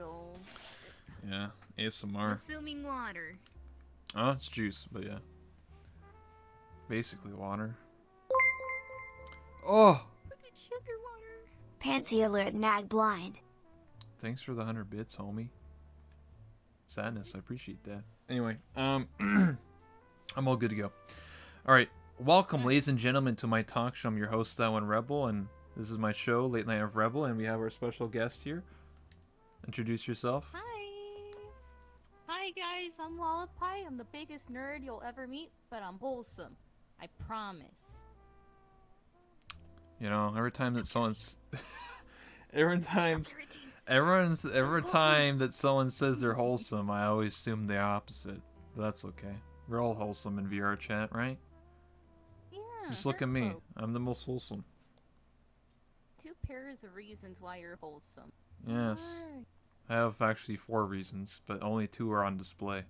bottle. Yeah, ASMR. Assuming water. Oh, it's juice, but yeah. Basically water. Oh! Look at sugar water. Pansy alert nag blind. Thanks for the 100 bits, homie. Sadness, I appreciate that. Anyway, I'm all good to go. Alright, welcome, ladies and gentlemen, to my talk show. I'm your host, One Rebel, and this is my show, Late Night of Rebel, and we have our special guest here. Introduce yourself. Hi. Hi, guys. I'm Lollipai. I'm the biggest nerd you'll ever meet, but I'm wholesome. I promise. You know, every time that someone's... every time that someone says they're wholesome, I always assume the opposite. But that's okay. We're all wholesome in VR chat, right? Yeah. Just look at me. I'm the most wholesome. 2 pairs of reasons why you're wholesome. Yes. Why? I have actually 4 reasons, but only 2 are on display.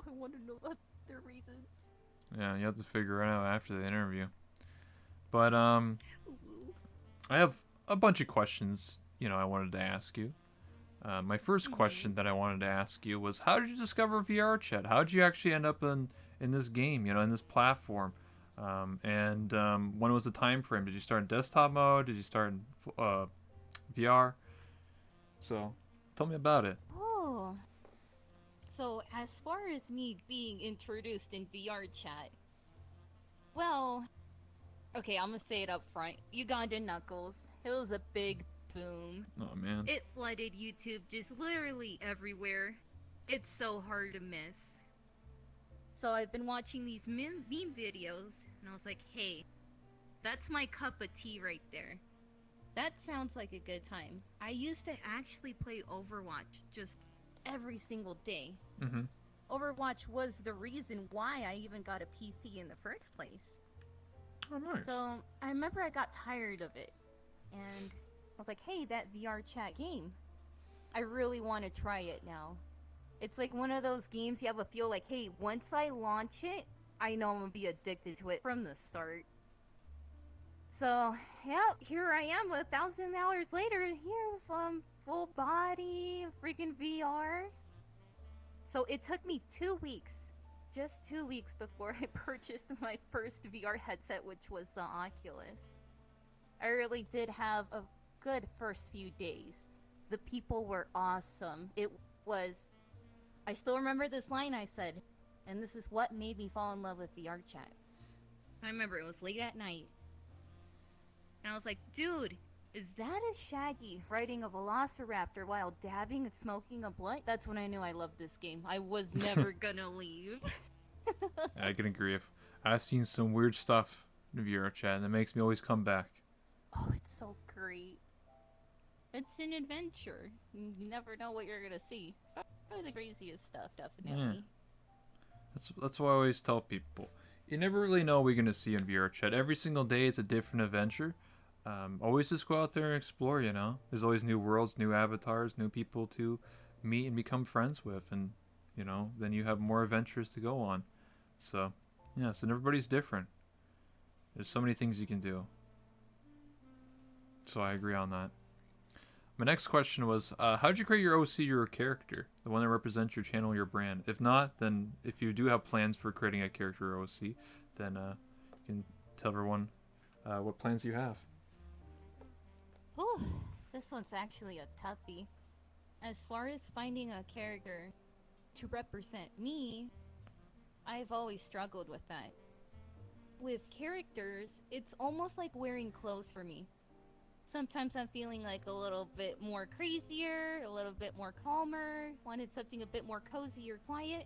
I want to know about their reasons. Yeah, you have to figure it out after the interview. But, Ooh. I have a bunch of questions, I wanted to ask you. My first question that I wanted to ask you was, how did you discover VR chat? How did you actually end up in this game, in this platform? And when was the time frame? Did you start in desktop mode? Did you start in VR? So, tell me about it. Oh. So, as far as me being introduced in VR chat, well, okay, I'm gonna say it up front. Uganda Knuckles. It was a big boom. Oh, man. It flooded YouTube just literally everywhere. It's so hard to miss. So I've been watching these meme videos, and I was like, hey, that's my cup of tea right there. That sounds like a good time. I used to actually play Overwatch just every single day. Mm-hmm. Overwatch was the reason why I even got a PC in the first place. Oh, nice. So I remember I got tired of it, and I was like, hey, that VR chat game, I really want to try it now. It's like one of those games you have a feel like, hey, once I launch it, I know I'm going to be addicted to it from the start. So, yeah, here I am 1,000 hours later, here from full body, freaking VR. So it took me 2 weeks, just 2 weeks before I purchased my first VR headset, which was the Oculus. I really did have a good first few days. The people were awesome. It was... I still remember this line I said, and this is what made me fall in love with VR chat. I remember it was late at night. And I was like, dude, is that a Shaggy riding a velociraptor while dabbing and smoking a blunt? That's when I knew I loved this game. I was never gonna leave. I can agree. I've seen some weird stuff in VR chat, and it makes me always come back. Oh, it's so great. It's an adventure. You never know what you're gonna see. Probably the craziest stuff, definitely. That's why I always tell people. You never really know what you're going to see in VR chat. Every single day is a different adventure. Always just go out there and explore, There's always new worlds, new avatars, new people to meet and become friends with. And, then you have more adventures to go on. So, yes, and everybody's different. There's so many things you can do. So I agree on that. My next question was, how did you create your OC, your character? The one that represents your channel, your brand. If not, then if you do have plans for creating a character or OC, then you can tell everyone what plans you have. Oh, this one's actually a toughie. As far as finding a character to represent me, I've always struggled with that. With characters, it's almost like wearing clothes for me. Sometimes I'm feeling like a little bit more crazier, a little bit more calmer, wanted something a bit more cozy or quiet.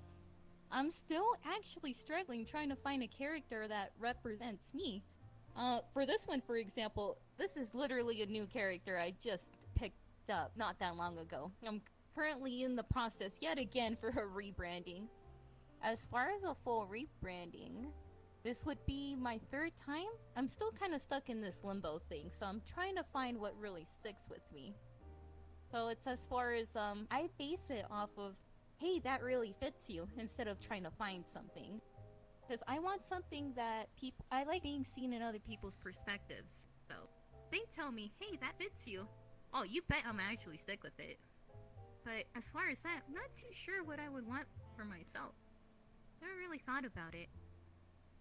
I'm still actually struggling trying to find a character that represents me. For this one, for example, this is literally a new character I just picked up not that long ago. I'm currently in the process yet again for a rebranding. As far as a full rebranding, this would be my 3rd time. I'm still kind of stuck in this limbo thing, so I'm trying to find what really sticks with me. So it's as far as, I base it off of, hey, that really fits you, instead of trying to find something. Because I want something that I like being seen in other people's perspectives. So they tell me, hey, that fits you. Oh, you bet I'm actually stick with it. But as far as that, I'm not too sure what I would want for myself. Never really thought about it.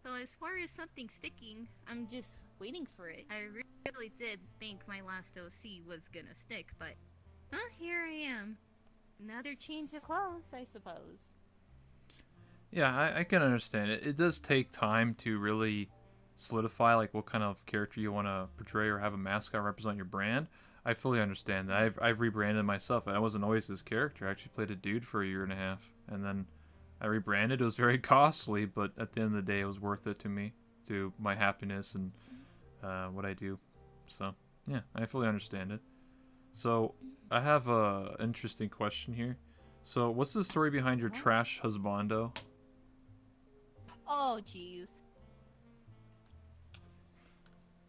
So as far as something sticking, I'm just waiting for it. I really did think my last OC was gonna stick, but here I am. Another change of clothes, I suppose. Yeah, I can understand it. It does take time to really solidify like what kind of character you want to portray or have a mascot represent your brand. I fully understand that. I've rebranded myself. I wasn't always this character. I actually played a dude for a year and a half, and then I rebranded. It was very costly, but at the end of the day, it was worth it to me, to my happiness and what I do. So yeah, I fully understand it. So I have a interesting question here. So what's the story behind your trash husbando? Oh, jeez.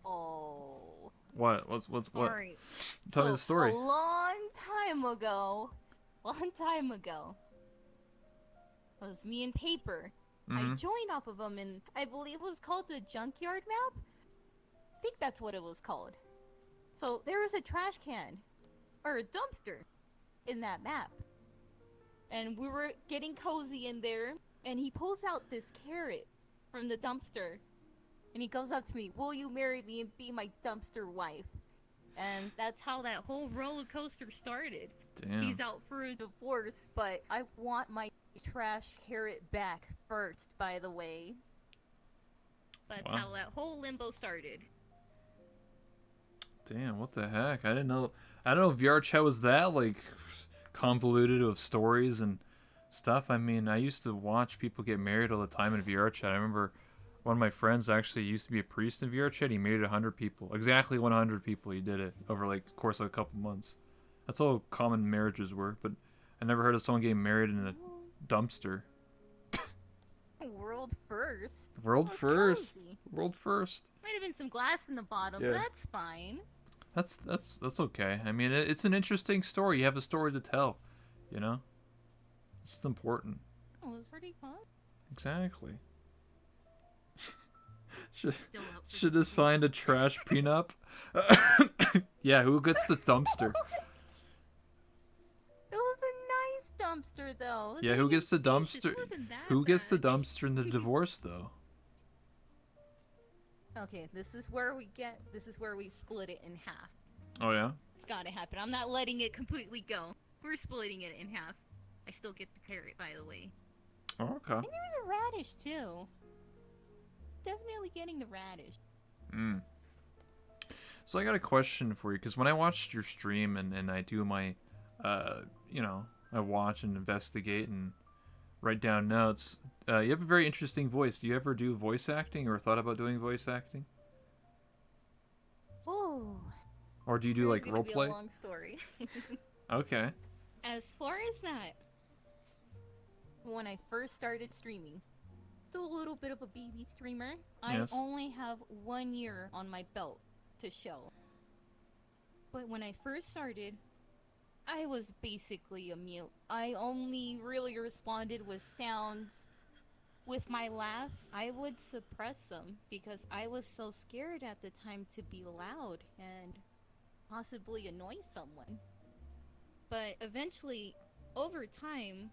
Oh. What? What's what? Alright. Tell me the story. A long time ago, it was me and Paper. I joined off of him, and I believe it was called the Junkyard Map? I think that's what it was called. So there was a trash can, or a dumpster, in that map. And we were getting cozy in there, and he pulls out this carrot from the dumpster. And he goes up to me, "Will you marry me and be my dumpster wife?" And that's how that whole roller coaster started. Damn. He's out for a divorce, but I want my trash carrot back first, by the way. That's Wow. how that whole limbo started. Damn, what the heck? I didn't know. I don't know if VR chat was that like convoluted of stories and stuff. I mean, I used to watch people get married all the time in VR chat. I remember one of my friends actually used to be a priest in VR chat. He married 100 people, exactly 100 people. He did it over like the course of a couple months. That's how common marriages were. But I never heard of someone getting married in a dumpster. World first. World Oh, first. cozy. World first. Might have been some glass in the bottom, Yeah. but that's fine. That's okay. I mean, it's an interesting story. You have a story to tell, you know. This is important. It was pretty fun. Exactly. should Still up for should have signed a trash prenup. Yeah, who gets the dumpster? It was a nice dumpster, though. Yeah, who gets the dumpster? It wasn't that Who gets the bad. dumpster in the divorce though? Okay, this is where we split it in half. Oh yeah. It's gotta happen. I'm not letting it completely go. We're splitting it in half. I still get the carrot, by the way. Oh, okay. And there was a radish, too. Definitely getting the radish. Mm. So I got a question for you, because when I watched your stream and I do my, you know, I watch and investigate and write down notes. You have a very interesting voice. Do you ever do voice acting or thought about doing voice acting? Ooh. Or do you do like It's gonna be a roleplay? long story. Okay. As far as that, when I first started streaming, still a little bit of a baby streamer, Yes. I only have 1 year on my belt to show. But when I first started, I was basically a mute. I only really responded with sounds. With my laughs, I would suppress them because I was so scared at the time to be loud and possibly annoy someone. But eventually, over time,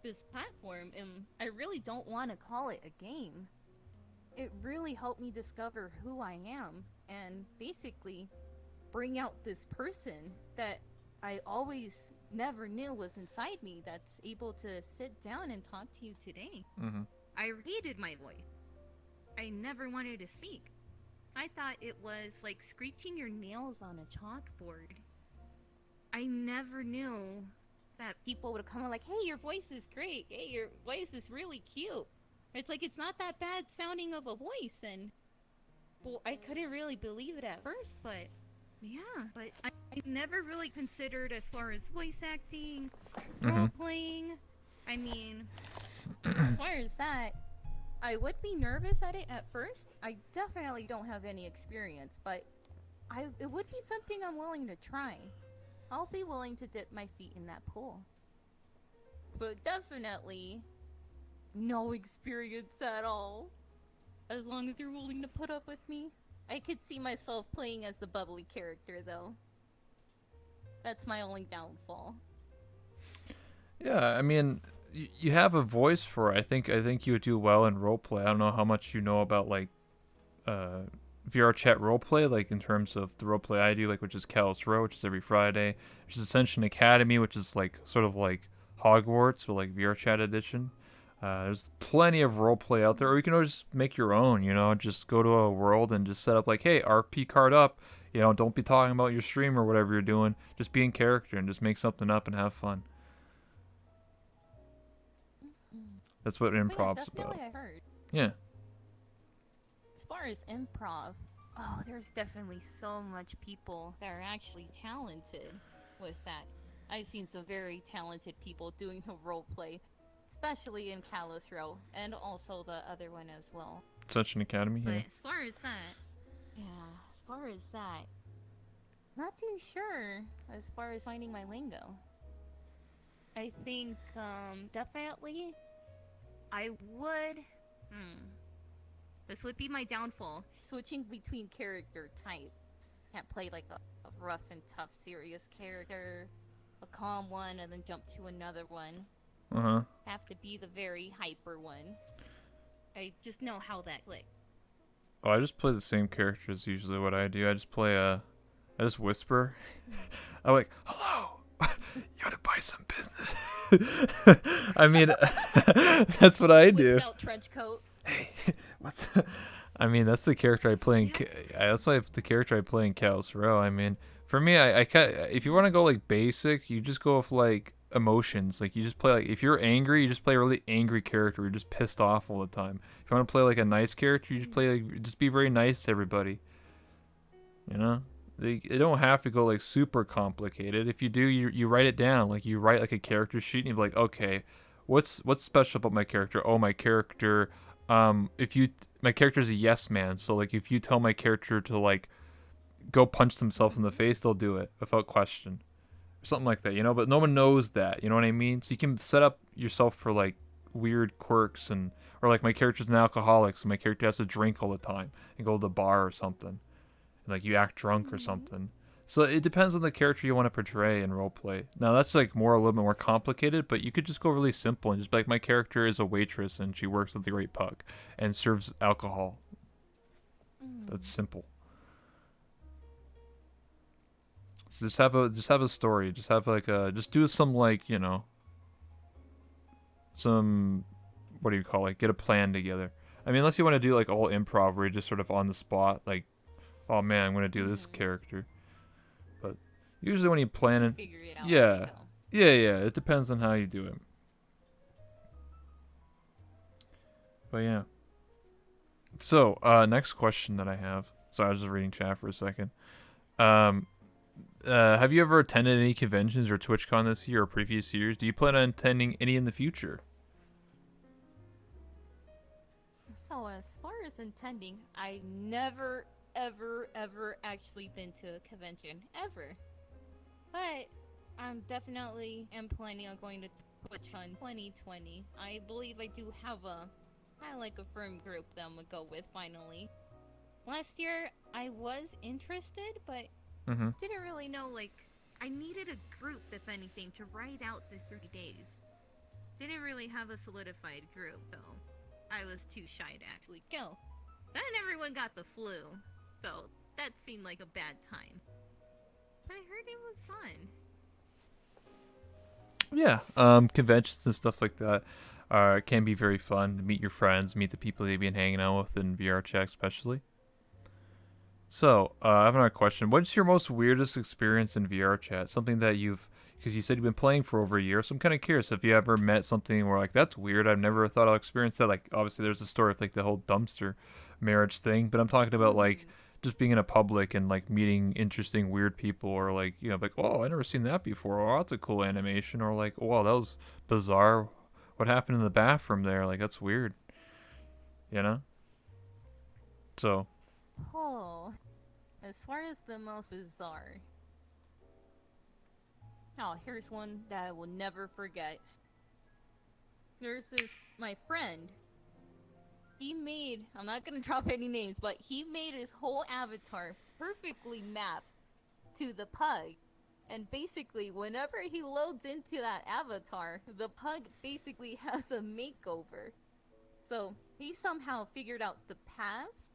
this platform, and I really don't want to call it a game, it really helped me discover who I am and basically bring out this person that I always never knew was inside me that's able to sit down and talk to you today. Mm-hmm. I hated my voice. I never wanted to speak. I thought it was like screeching your nails on a chalkboard. I never knew that people would come and like, "Hey, your voice is great. Hey, your voice is really cute." It's like it's not that bad sounding of a voice, and well, I couldn't really believe it at first, but yeah, but I never really considered as far as voice acting, role playing. I mean, as far as that, I would be nervous at it at first. I definitely don't have any experience, but it would be something I'm willing to try. I'll be willing to dip my feet in that pool. But definitely no experience at all. As long as you're willing to put up with me. I could see myself playing as the bubbly character, though. That's my only downfall. Yeah, I mean, you have a voice for it. I think you would do well in roleplay. I don't know how much you know about like uh, VR chat roleplay, like in terms of the roleplay I do, like which is Callus Row, which is every Friday. There's Ascension Academy, which is like sort of like Hogwarts, but like VR chat edition. There's plenty of roleplay out there, or you can always make your own. You know, just go to a world and just set up like, hey, RP card up. You know, don't be talking about your stream or whatever you're doing. Just be in character and just make something up and have fun. That's what But yeah, improv's about. definitely I heard. Yeah. As far as improv, oh, there's definitely so much people that are actually talented with that. I've seen some very talented people doing the role play, especially in Callus Row, and also the other one as well. Ascension Academy, But yeah. as far as that, yeah, as far as that, not too sure as far as finding my lingo. I think, definitely, I would, this would be my downfall. Switching between character types. Can't play like a rough and tough serious character, a calm one, and then jump to another one. Uh-huh. Have to be the very hyper one. I just know how that clicks. Oh, I just play the same character is usually what I do. I just play I just whisper. I'm like, hello, you want to buy some business? I mean, that's what I do. Whips out trench coat. Hey, what's? I mean, that's the character I play in. That's why the character I play in Callus Row. I mean, for me, I can't. If you want to go like basic, you just go with like emotions. Like you just play like if you're angry, you just play a really angry character. You're just pissed off all the time. If you want to play like a nice character, you just play like just be very nice to everybody. You know, they don't have to go like super complicated. If you do, you write it down. Like you write like a character sheet, and you're like, okay, what's special about my character? Oh, my character. If you my character is a yes man, so like if you tell my character to like go punch themselves in the face, they'll do it without question, or something like that, you know. But no one knows that, you know what I mean? So you can set up yourself for like weird quirks and or like my character's an alcoholic, so my character has to drink all the time and go to the bar or something, and like you act drunk or something. So it depends on the character you want to portray in roleplay. Now that's like more a little bit more complicated, but you could just go really simple and just be like, my character is a waitress and she works at the Great Puck and serves alcohol. That's simple. So just have a story. Just have like just do some like, you know, some, what do you call it? Get a plan together. I mean, unless you want to do like all improv where you're just sort of on the spot, like, oh man, I'm gonna do this character. But usually when you plan it, Figure it out. yeah, yeah, it depends on how you do it. But yeah. So next question that I have. So I was just reading chat for a second. Have you ever attended any conventions or TwitchCon this year or previous years? Do you plan on attending any in the future? So as far as intending, I never, ever actually been to a convention ever. But I'm definitely am planning on going to TwitchCon 2020. I believe I do have a kind of like a firm group that I'm gonna go with finally. Last year I was interested, but didn't really know, like, I needed a group, if anything, to ride out the 3 days. Didn't really have a solidified group, though. I was too shy to actually go. Then everyone got the flu, so that seemed like a bad time. But I heard it was fun. Yeah, conventions and stuff like that can be very fun to meet your friends, meet the people you've been hanging out with in VR chat especially. So, I have another question. What's your most weirdest experience in VR chat? Something that because you said you've been playing for over a year, so I'm kind of curious if you ever met something where like, that's weird, I've never thought I'll experience that. Like, obviously there's a story of like the whole dumpster marriage thing, but I'm talking about like just being in a public and like meeting interesting weird people, or like, you know, like, oh, I never seen that before, oh, that's a cool animation, or like, wow, that was bizarre, what happened in the bathroom there, like, that's weird, you know? So Oh, as far as the most bizarre. Oh, here's one that I will never forget. There's my friend. He made, I'm not gonna drop any names, but he made his whole avatar perfectly mapped to the pug. And basically, whenever he loads into that avatar, the pug basically has a makeover. So he somehow figured out the paths,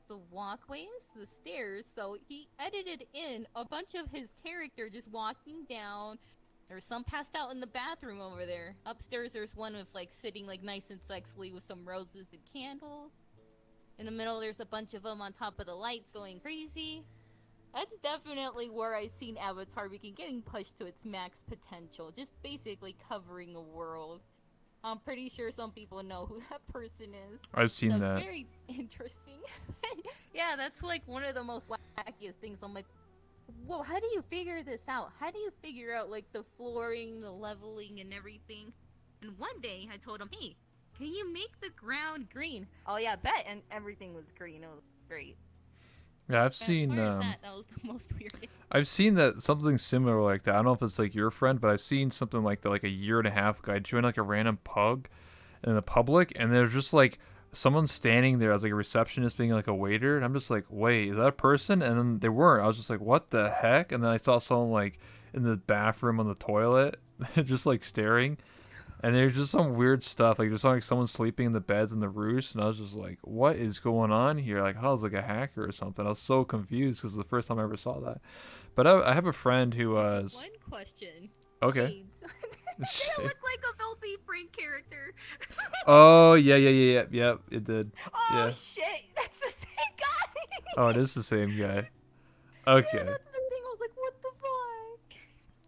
the walkways, the stairs. So he edited in a bunch of his character just walking down. There's some passed out in the bathroom over there. Upstairs, there's one with like sitting like nice and sexily with some roses and candles. In the middle, there's a bunch of them on top of the lights going crazy. That's definitely where I've seen Avatar begin getting pushed to its max potential. Just basically covering a world. I'm pretty sure some people know who that person is. I've seen that. Very interesting. Yeah, that's like one of the most wackiest things. I'm like, whoa, how do you figure this out? How do you figure out like the flooring, the leveling, and everything? And one day I told him, hey, can you make the ground green? Oh yeah, bet. And everything was green. It was great. Yeah, I've As seen. far as that was the most weird. I've seen that something similar like that. I don't know if it's like your friend, but I've seen something like that like a year and a half ago. I joined like a random pub in the public, and there's just like someone standing there as like a receptionist, being like a waiter, and I'm just like, wait, is that a person? And then they weren't. I was just like, what the heck? And then I saw someone like in the bathroom on the toilet, just like staring. And there's just some weird stuff. Like there's like someone sleeping in the beds in the roost, and I was just like, "What is going on here?" Like, I was like a hacker or something. I was so confused because it's the first time I ever saw that. But I have a friend who was One question. okay. Shades. They look like a filthy Frank character. Oh yeah. It did. Oh Yeah. shit, that's the same guy. Oh, it is the same guy. Yeah, Okay. that's the thing. I was like, what the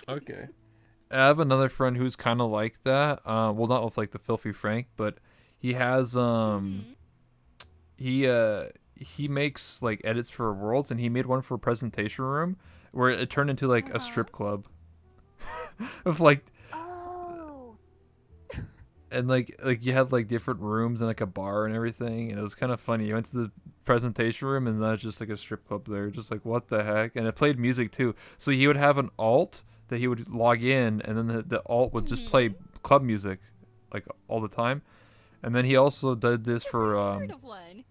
fuck? Okay. I have another friend who's kind of like that. Well, not with like the filthy Frank, but he has he makes like edits for worlds, and he made one for a presentation room where it turned into like a strip club of like Oh. and like you had like different rooms and like a bar and everything, and it was kind of funny. You went to the presentation room, and that's just like a strip club there, just like what the heck. And it played music too, so he would have an alt that he would log in, and then the alt would just play club music like all the time. And then he also did this for Heard of one.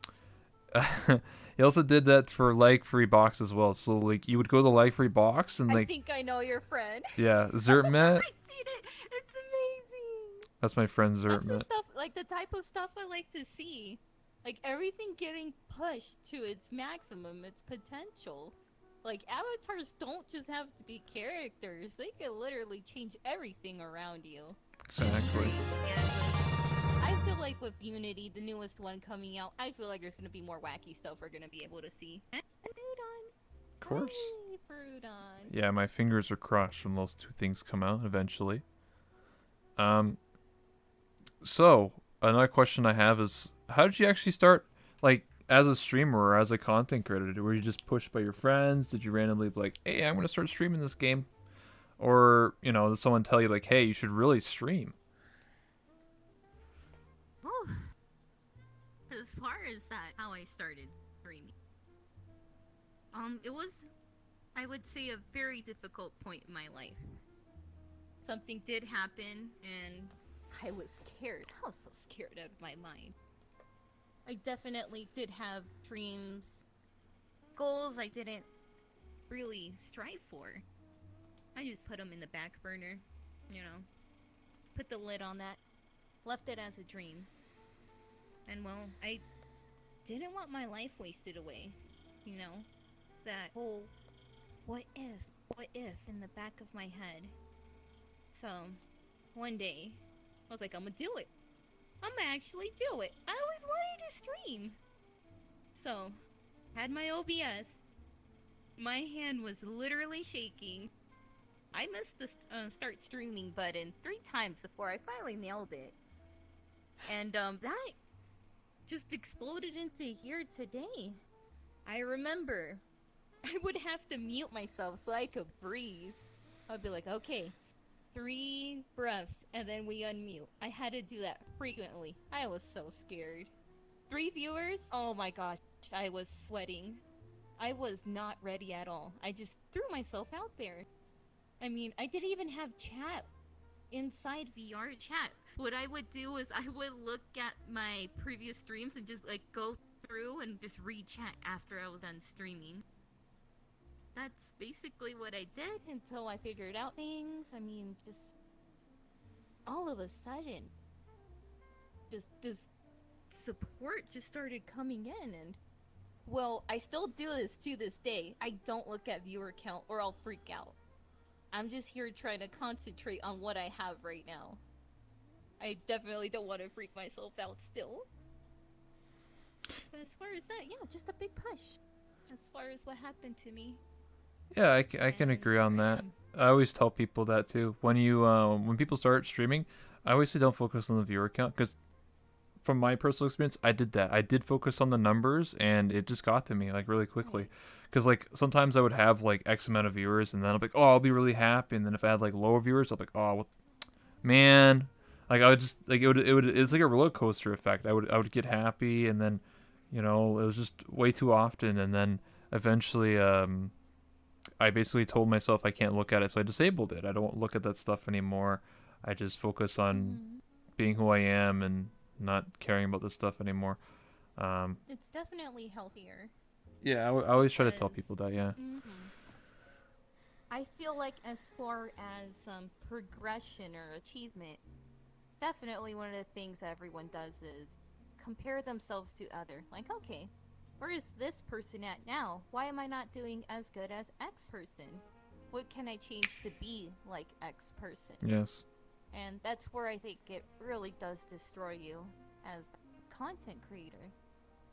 he also did that for lag free box as well. So like you would go to the lag free box and I like think I know your friend. yeah, Zertmet. I've seen it. It's amazing. That's my friend That's the Zertmet. stuff, like the type of stuff I like to see. Like everything getting pushed to its maximum, its potential. Like avatars don't just have to be characters; they can literally change everything around you. Exactly. And I feel like with Unity, the newest one coming out, I feel like there's gonna be more wacky stuff we're gonna be able to see. And Fruiton. Of course. Hey, Fruiton. Yeah, my fingers are crossed when those two things come out eventually. So another question I have is, how did you actually start, like, as a streamer or as a content creator? Were you just pushed by your friends? Did you randomly be like, hey, I'm gonna start streaming this game? Or, you know, did someone tell you like, hey, you should really stream? Oh. As far as that, how I started streaming. It was, I would say, a very difficult point in my life. Something did happen, and I was scared. I was so scared out of my mind. I definitely did have dreams, goals I didn't really strive for. I just put them in the back burner, you know, put the lid on that, left it as a dream. And well, I didn't want my life wasted away, you know, that whole what if in the back of my head. So, one day, I was like, I'm gonna do it. I'm gonna actually do it. I always wanted to stream. So, had my OBS. My hand was literally shaking. I missed the start streaming button 3 times before I finally nailed it. And that just exploded into here today. I remember I would have to mute myself so I could breathe. I'd be like, okay, 3 breaths, and then we unmute. I had to do that frequently. I was so scared. 3 viewers? Oh my gosh, I was sweating. I was not ready at all. I just threw myself out there. I mean, I didn't even have chat inside VR chat. What I would do is I would look at my previous streams and just like go through and just read chat after I was done streaming. that's basically what I did until I figured out things. I mean, just all of a sudden, just this support just started coming in, and well, I still do this to this day. I don't look at viewer count or I'll freak out. I'm just here trying to concentrate on what I have right now. I definitely don't want to freak myself out still. But as far as that, yeah, just a big push. As far as what happened to me. Yeah, I can And agree on here I that. am. I always tell people that too. When people start streaming, I always say don't focus on the viewer count because from my personal experience, I did that. I did focus on the numbers, and it just got to me like really quickly. Right. Because like sometimes I would have like X amount of viewers, and then I'll be like, oh, I'll be really happy. And then if I had like lower viewers, I'll be like, oh, well, man, like I would just like it's like a roller coaster effect. I would get happy, and then it was just way too often, and then eventually I basically told myself I can't look at it, so I disabled it. I don't look at that stuff anymore. I just focus on Mm-hmm. being who I am and not caring about this stuff anymore. Um, It's definitely healthier yeah, I always try to tell because. people that. Yeah. Mm-hmm. I feel like as far as progression or achievement, definitely one of the things that everyone does is compare themselves to other. Like, okay, where is this person at now? Why am I not doing as good as X person? What can I change to be like X person? Yes. And that's where I think it really does destroy you as a content creator.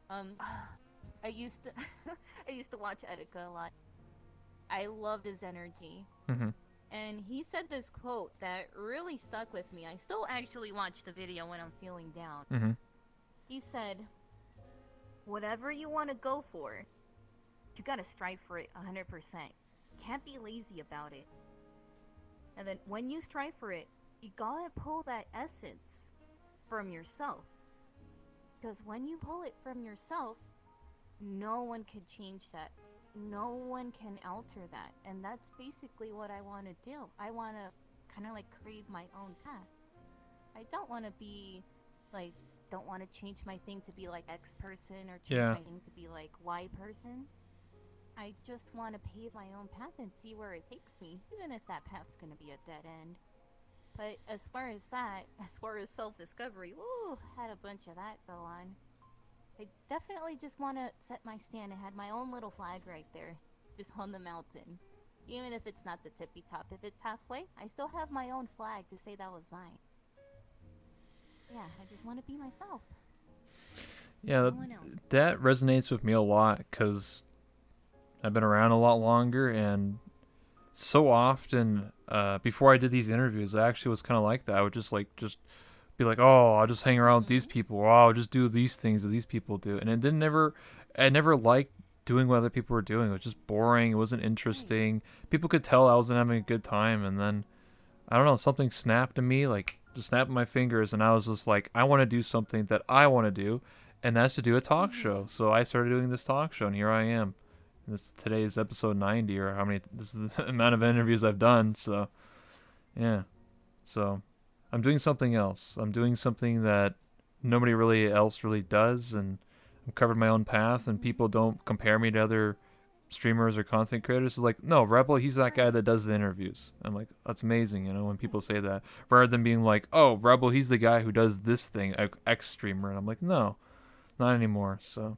Um, I used to, I used to watch Etika a lot. I loved his energy. Mhm. And he said this quote that really stuck with me. I still actually watch the video when I'm feeling down. Mhm. He said, whatever you want to go for, you gotta strive for it 100%. Can't be lazy about it. And then when you strive for it, you gotta pull that essence from yourself. Because when you pull it from yourself, no one can change that. No one can alter that. And that's basically what I want to do. I want to kind of like crave my own path. I don't want to be like, don't want to change my thing to be like X person or change Yeah. my thing to be like Y person. I just want to pave my own path and see where it takes me, even if that path's going to be a dead end. But as far as that, as far as self-discovery, woo, had a bunch of that go on. I definitely just want to set my stand. I had my own little flag right there, just on the mountain. Even if it's not the tippy top, if it's halfway, I still have my own flag to say that was mine. Yeah, I just want to be myself. Yeah, No one else. that resonates with me a lot because I've been around a lot longer, and so often before I did these interviews, I actually was kind of like that. I would just be like, oh, I'll just hang around with these Mm-hmm. people, or I'll just do these things that these people do, and it didn't never, I never liked doing what other people were doing. It was just boring. It wasn't Right. interesting. People could tell I wasn't having a good time, and then I don't know, something snapped in me, like just snapped my fingers, and I was just like, I want to do something that I want to do, and that's to do a talk Mm-hmm. show. So I started doing this talk show, and here I am. This today's episode 90, or how many? This is the amount of interviews I've done. So yeah, so I'm doing something else. I'm doing something that nobody really else really does, and I've covered my own path, and Mm-hmm. people don't compare me to other streamers or content creators. It's like, no, Rebel, he's that guy Right. that does the interviews. I'm like, that's amazing, when people say that, rather than being like, oh, Rebel, he's the guy who does this thing, X streamer, and I'm like, no, not anymore. So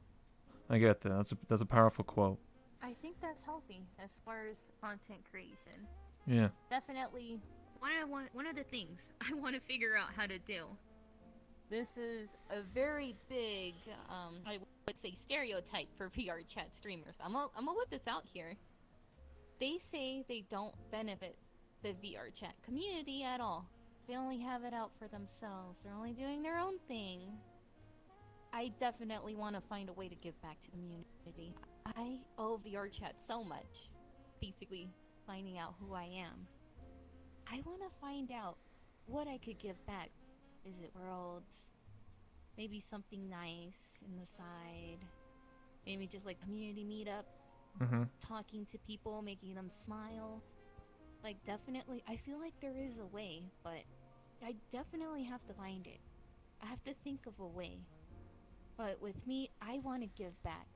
I get that. That's a powerful quote. I think that's healthy as far as content creation. Yeah. Definitely one of the things I want to figure out how to do. This is a very big, I would say, stereotype for VR chat streamers. I'm gonna whip this out here. They say they don't benefit the VR chat community at all. They only have it out for themselves. They're only doing their own thing. I definitely want to find a way to give back to the community. I owe VR chat so much. Basically, finding out who I am. I want to find out what I could give back. Is it worlds? Maybe something nice in the side. Maybe just like community meetup, Mhm. talking to people, making them smile. Like, definitely, I feel like there is a way, but I definitely have to find it. I have to think of a way. But with me, I want to give back.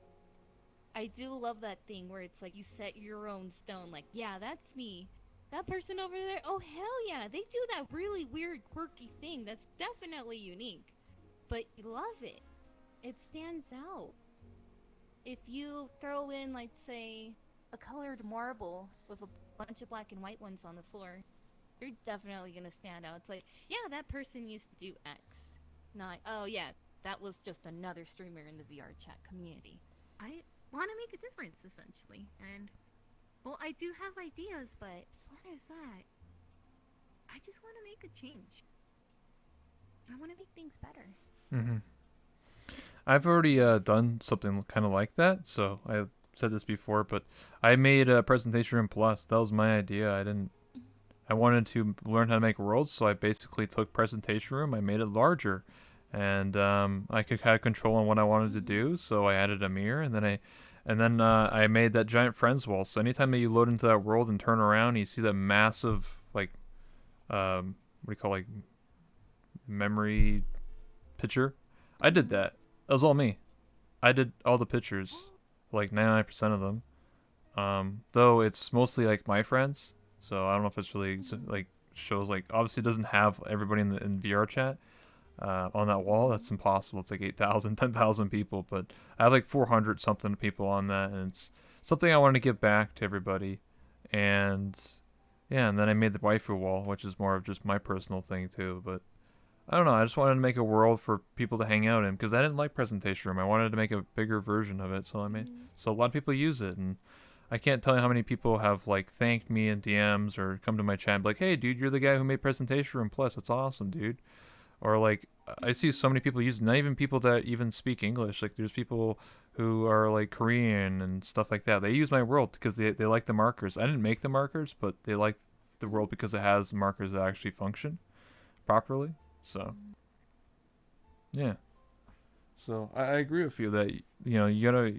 I do love that thing where it's like you set your own stone. Like, yeah, that's me. That person over there, oh hell yeah, they do that really weird, quirky thing that's definitely unique. But you love it. It stands out. If you throw in, like, say, a colored marble with a bunch of black and white ones on the floor, you're definitely gonna stand out. It's like, yeah, that person used to do X. Not, oh yeah, that was just another streamer in the VR chat community. I want to make a difference, essentially. And, well, I do have ideas, but as far as that, I just want to make a change. I want to make things better. Mm-hmm. I've already done something kind of like that. So I said this before, but I made a presentation room plus. That was my idea. I wanted to learn how to make worlds, so I basically took presentation room. I made it larger, and I could have control on what I wanted to do. So I added a mirror, and then I made that giant friends wall. So anytime that you load into that world and turn around, you see that massive like what do you call, like, memory picture. I did that. That was all me. I did all the pictures, like 99% of them. Though it's mostly like my friends, so I don't know if it's really like shows, like, obviously it doesn't have everybody in VR chat on that wall. That's impossible. It's like 8,000, 10,000 people, but I have like 400 something people on that, and it's something I want to give back to everybody. And yeah, and then I made the waifu wall, which is more of just my personal thing too. But I don't know. I just wanted to make a world for people to hang out in because I didn't like presentation room. I wanted to make a bigger version of it, so I made. So a lot of people use it, and I can't tell you how many people have like thanked me in DMs or come to my chat and be like, "Hey, dude, you're the guy who made presentation room plus. That's awesome, dude." Or like I see so many people use, not even people that even speak English. Like there's people who are like Korean and stuff like that. They use my world because they like the markers. I didn't make the markers, but they like the world because it has markers that actually function properly. So yeah. So I agree with you that you gotta.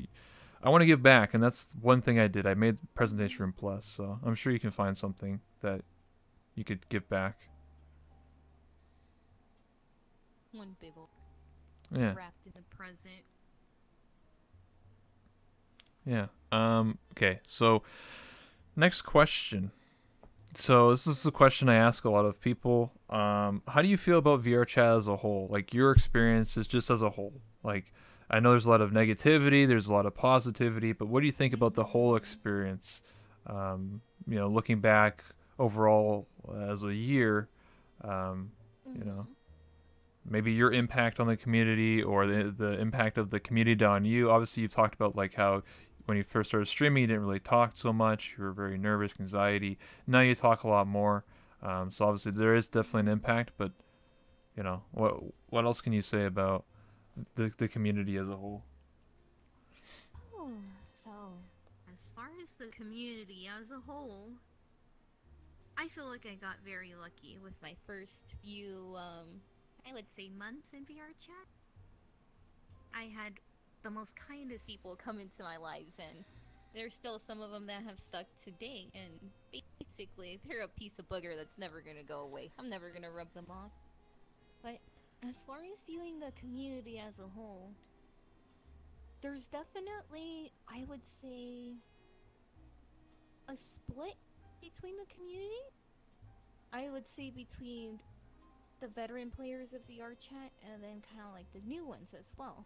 I want to give back, and that's one thing I did. I made presentation room plus, so I'm sure you can find something that you could give back. One big old Yeah. wrapped in the present. Yeah. Okay. So next question. So this is the question I ask a lot of people. How do you feel about VR chat as a whole? Like your experiences just as a whole. Like I know there's a lot of negativity, there's a lot of positivity, but what do you think about the whole experience? Looking back overall as a year, um, you know, maybe your impact on the community or the impact of the community on you. Obviously, you've talked about like how when you first started streaming, you didn't really talk so much. You were very nervous, anxiety. Now you talk a lot more. So obviously there is definitely an impact. But what else can you say about the community as a whole? Oh, so as far as the community as a whole, I feel like I got very lucky with my first few, I would say, months in VR chat. I had the most kindest people come into my lives, and there's still some of them that have stuck to date, and basically, they're a piece of booger that's never gonna go away. I'm never gonna rub them off. But as far as viewing the community as a whole, there's definitely, I would say, a split between the community. I would say between the veteran players of VR chat and then kind of like the new ones as well.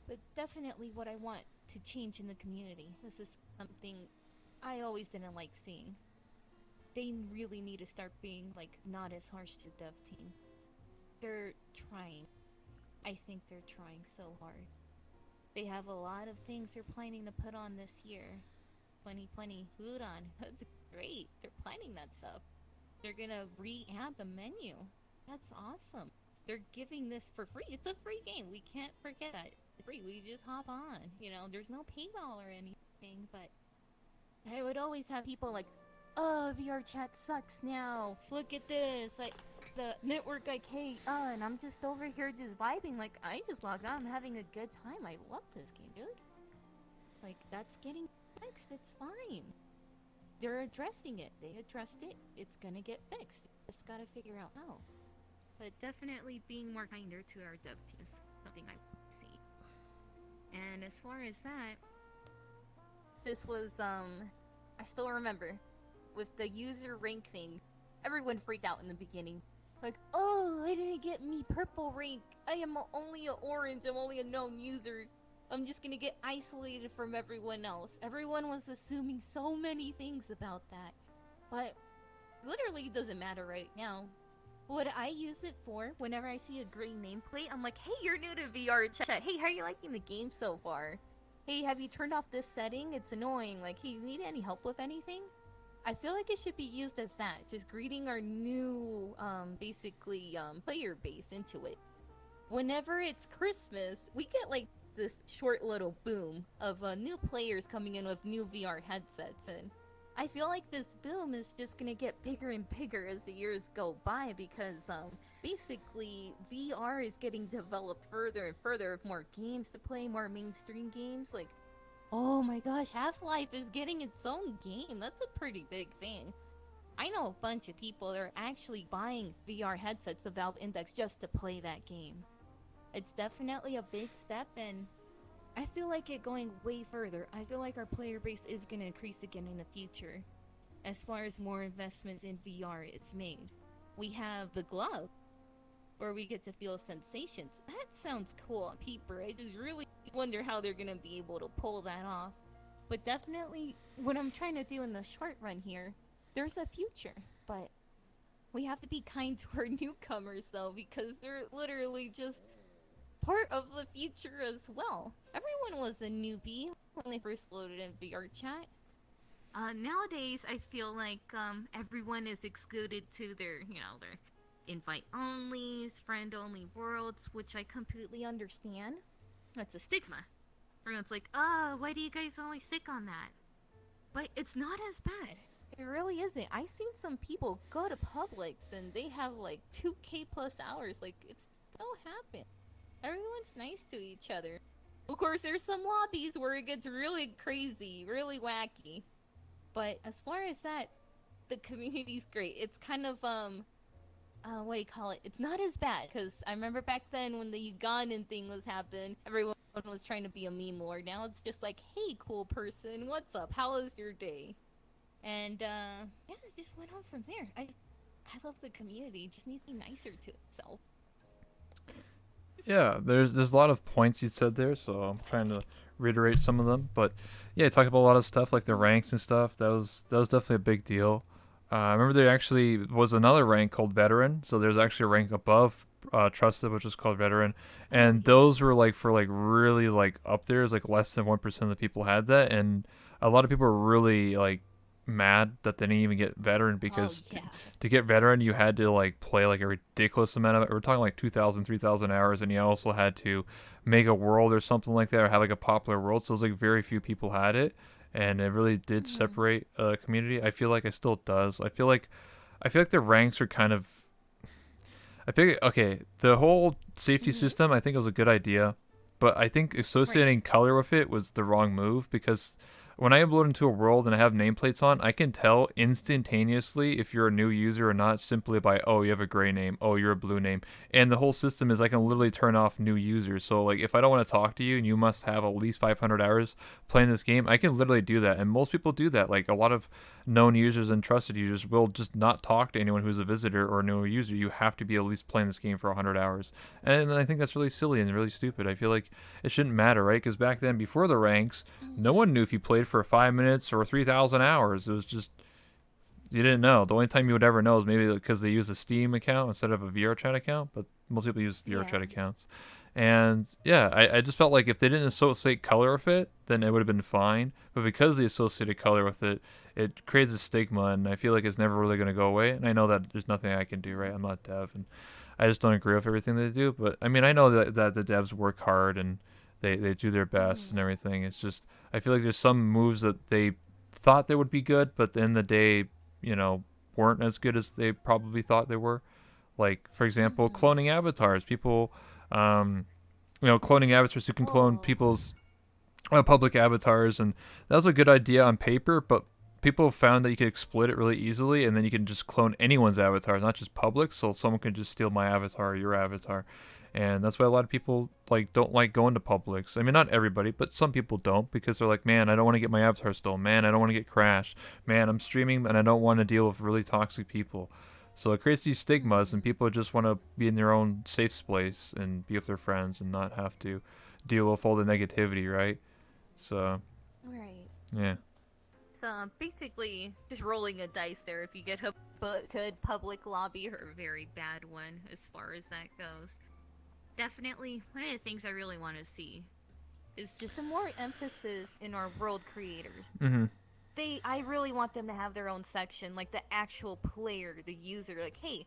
But definitely what I want to change in the community. This is something I always didn't like seeing. They really need to start being like not as harsh to dev team. They're trying. I think they're trying so hard. They have a lot of things they're planning to put on this year. 2020 food on. That's great. They're planning that stuff. They're gonna re-add the menu. That's awesome. They're giving this for free. It's a free game. We can't forget that. It's free. We just hop on. There's no paywall or anything, but I would always have people like, oh, VR chat sucks now. Look at this. Like, the network and I'm just over here just vibing. Like, I just logged on. I'm having a good time. I love this game, dude. Like, that's getting fixed. It's fine. They're addressing it. They addressed it. It's gonna get fixed. Just gotta figure out how. But definitely being more kinder to our dev team is something I see. And as far as that, this was I still remember with the user rank thing. Everyone freaked out in the beginning. Like, oh, I didn't get me purple rank. I am only a orange. I'm only a known user. I'm just gonna get isolated from everyone else. Everyone was assuming so many things about that. But literally it doesn't matter right now. What I use it for, whenever I see a green nameplate, I'm like, hey, you're new to VR chat. Hey, how are you liking the game so far? Hey, have you turned off this setting? It's annoying. Like, hey, you need any help with anything? I feel like it should be used as that. Just greeting our new, basically, player base into it. Whenever it's Christmas, we get, like, this short little boom of new players coming in with new VR headsets, and I feel like this boom is just gonna get bigger and bigger as the years go by because basically VR is getting developed further and further with more games to play, more mainstream games. Like, oh my gosh, Half-Life is getting its own game. That's a pretty big thing. I know a bunch of people that are actually buying VR headsets of Valve Index just to play that game. It's definitely a big step, and I feel like it going way further. I feel like our player base is going to increase again in the future. As far as more investments in VR it's made. We have the glove, where we get to feel sensations. That sounds cool on paper. I just really wonder how they're going to be able to pull that off. But definitely, what I'm trying to do in the short run here, there's a future. But we have to be kind to our newcomers, though, because they're literally just part of the future as well. Everyone was a newbie when they first loaded in VR chat. Nowadays, I feel like everyone is excluded to their invite-onlys, friend-only worlds, which I completely understand. That's a stigma. Everyone's like, oh, why do you guys always stick on that? But it's not as bad. It really isn't. I've seen some people go to Publix and they have like 2K plus hours. Like, it's still happening. Everyone's nice to each other. Of course, there's some lobbies where it gets really crazy, really wacky. But as far as that, the community's great. It's kind of, what do you call it? It's not as bad, because I remember back then when the Ugandan thing was happening, everyone was trying to be a meme lord. Now it's just like, hey, cool person, what's up? How was your day? And, yeah, it just went on from there. I love the community. It just needs to be nicer to itself. Yeah, there's a lot of points you said there, so I'm trying to reiterate some of them. But yeah, you talk about a lot of stuff like the ranks and stuff. That was definitely a big deal. I remember there actually was another rank called veteran, so there's actually a rank above trusted, which is called veteran, and those were like for like really like up there. Is like less than 1% of the people had that, and a lot of people were really like mad that they didn't even get veteran because to get veteran you had to like play like a ridiculous amount of it. We're talking like 2,000 3,000 hours, and you also had to make a world or something like that or have like a popular world, so it was like very few people had it, and it really did separate a community. I feel like it still does. I feel like the ranks are kind of, I think, okay, the whole safety system I think was a good idea, but I think associating color with it was the wrong move, because when I upload into a world and I have nameplates on, I can tell instantaneously if you're a new user or not simply by, oh, you have a gray name, oh, you're a blue name. And the whole system is I can literally turn off new users. So like if I don't want to talk to you and you must have at least 500 hours playing this game, I can literally do that. And most people do that. Like a lot of known users and trusted users will just not talk to anyone who's a visitor or a new user. You have to be at least playing this game for 100 hours. And I think that's really silly and really stupid. I feel like it shouldn't matter, right? Because back then, before the ranks, no one knew if you played for 5 minutes or 3,000 hours. It was just, you didn't know. The only time you would ever know is maybe because they use a Steam account instead of a VR chat account, but most people use VR chat accounts. And yeah, I just felt like if they didn't associate color with it, then it would have been fine. But because they associated color with it, it creates a stigma, and I feel like it's never really going to go away. And I know that there's nothing I can do, right? I'm not dev, and I just don't agree with everything they do. But I mean, I know that the devs work hard and they do their best and everything. It's just, I feel like there's some moves that they thought they would be good, but at the end of the day, you know, weren't as good as they probably thought they were. Like, for example, cloning avatars. People, cloning avatars who can clone people's public avatars, and that was a good idea on paper, but people found that you could exploit it really easily, and then you can just clone anyone's avatar, not just public, so someone can just steal my avatar or your avatar. And that's why a lot of people like don't like going to Publix. I mean, not everybody, but some people don't because they're like, man, I don't want to get my avatar stolen. Man, I don't want to get crashed. Man, I'm streaming and I don't want to deal with really toxic people. So it creates these stigmas, and people just want to be in their own safe space and be with their friends and not have to deal with all the negativity, right? So Right. yeah. So basically, just rolling a dice there. If you get a good public lobby or a very bad one, as far as that goes. Definitely, one of the things I really want to see is just a more emphasis in our world creators. Mm-hmm. I really want them to have their own section, like the actual player, the user. Like, hey,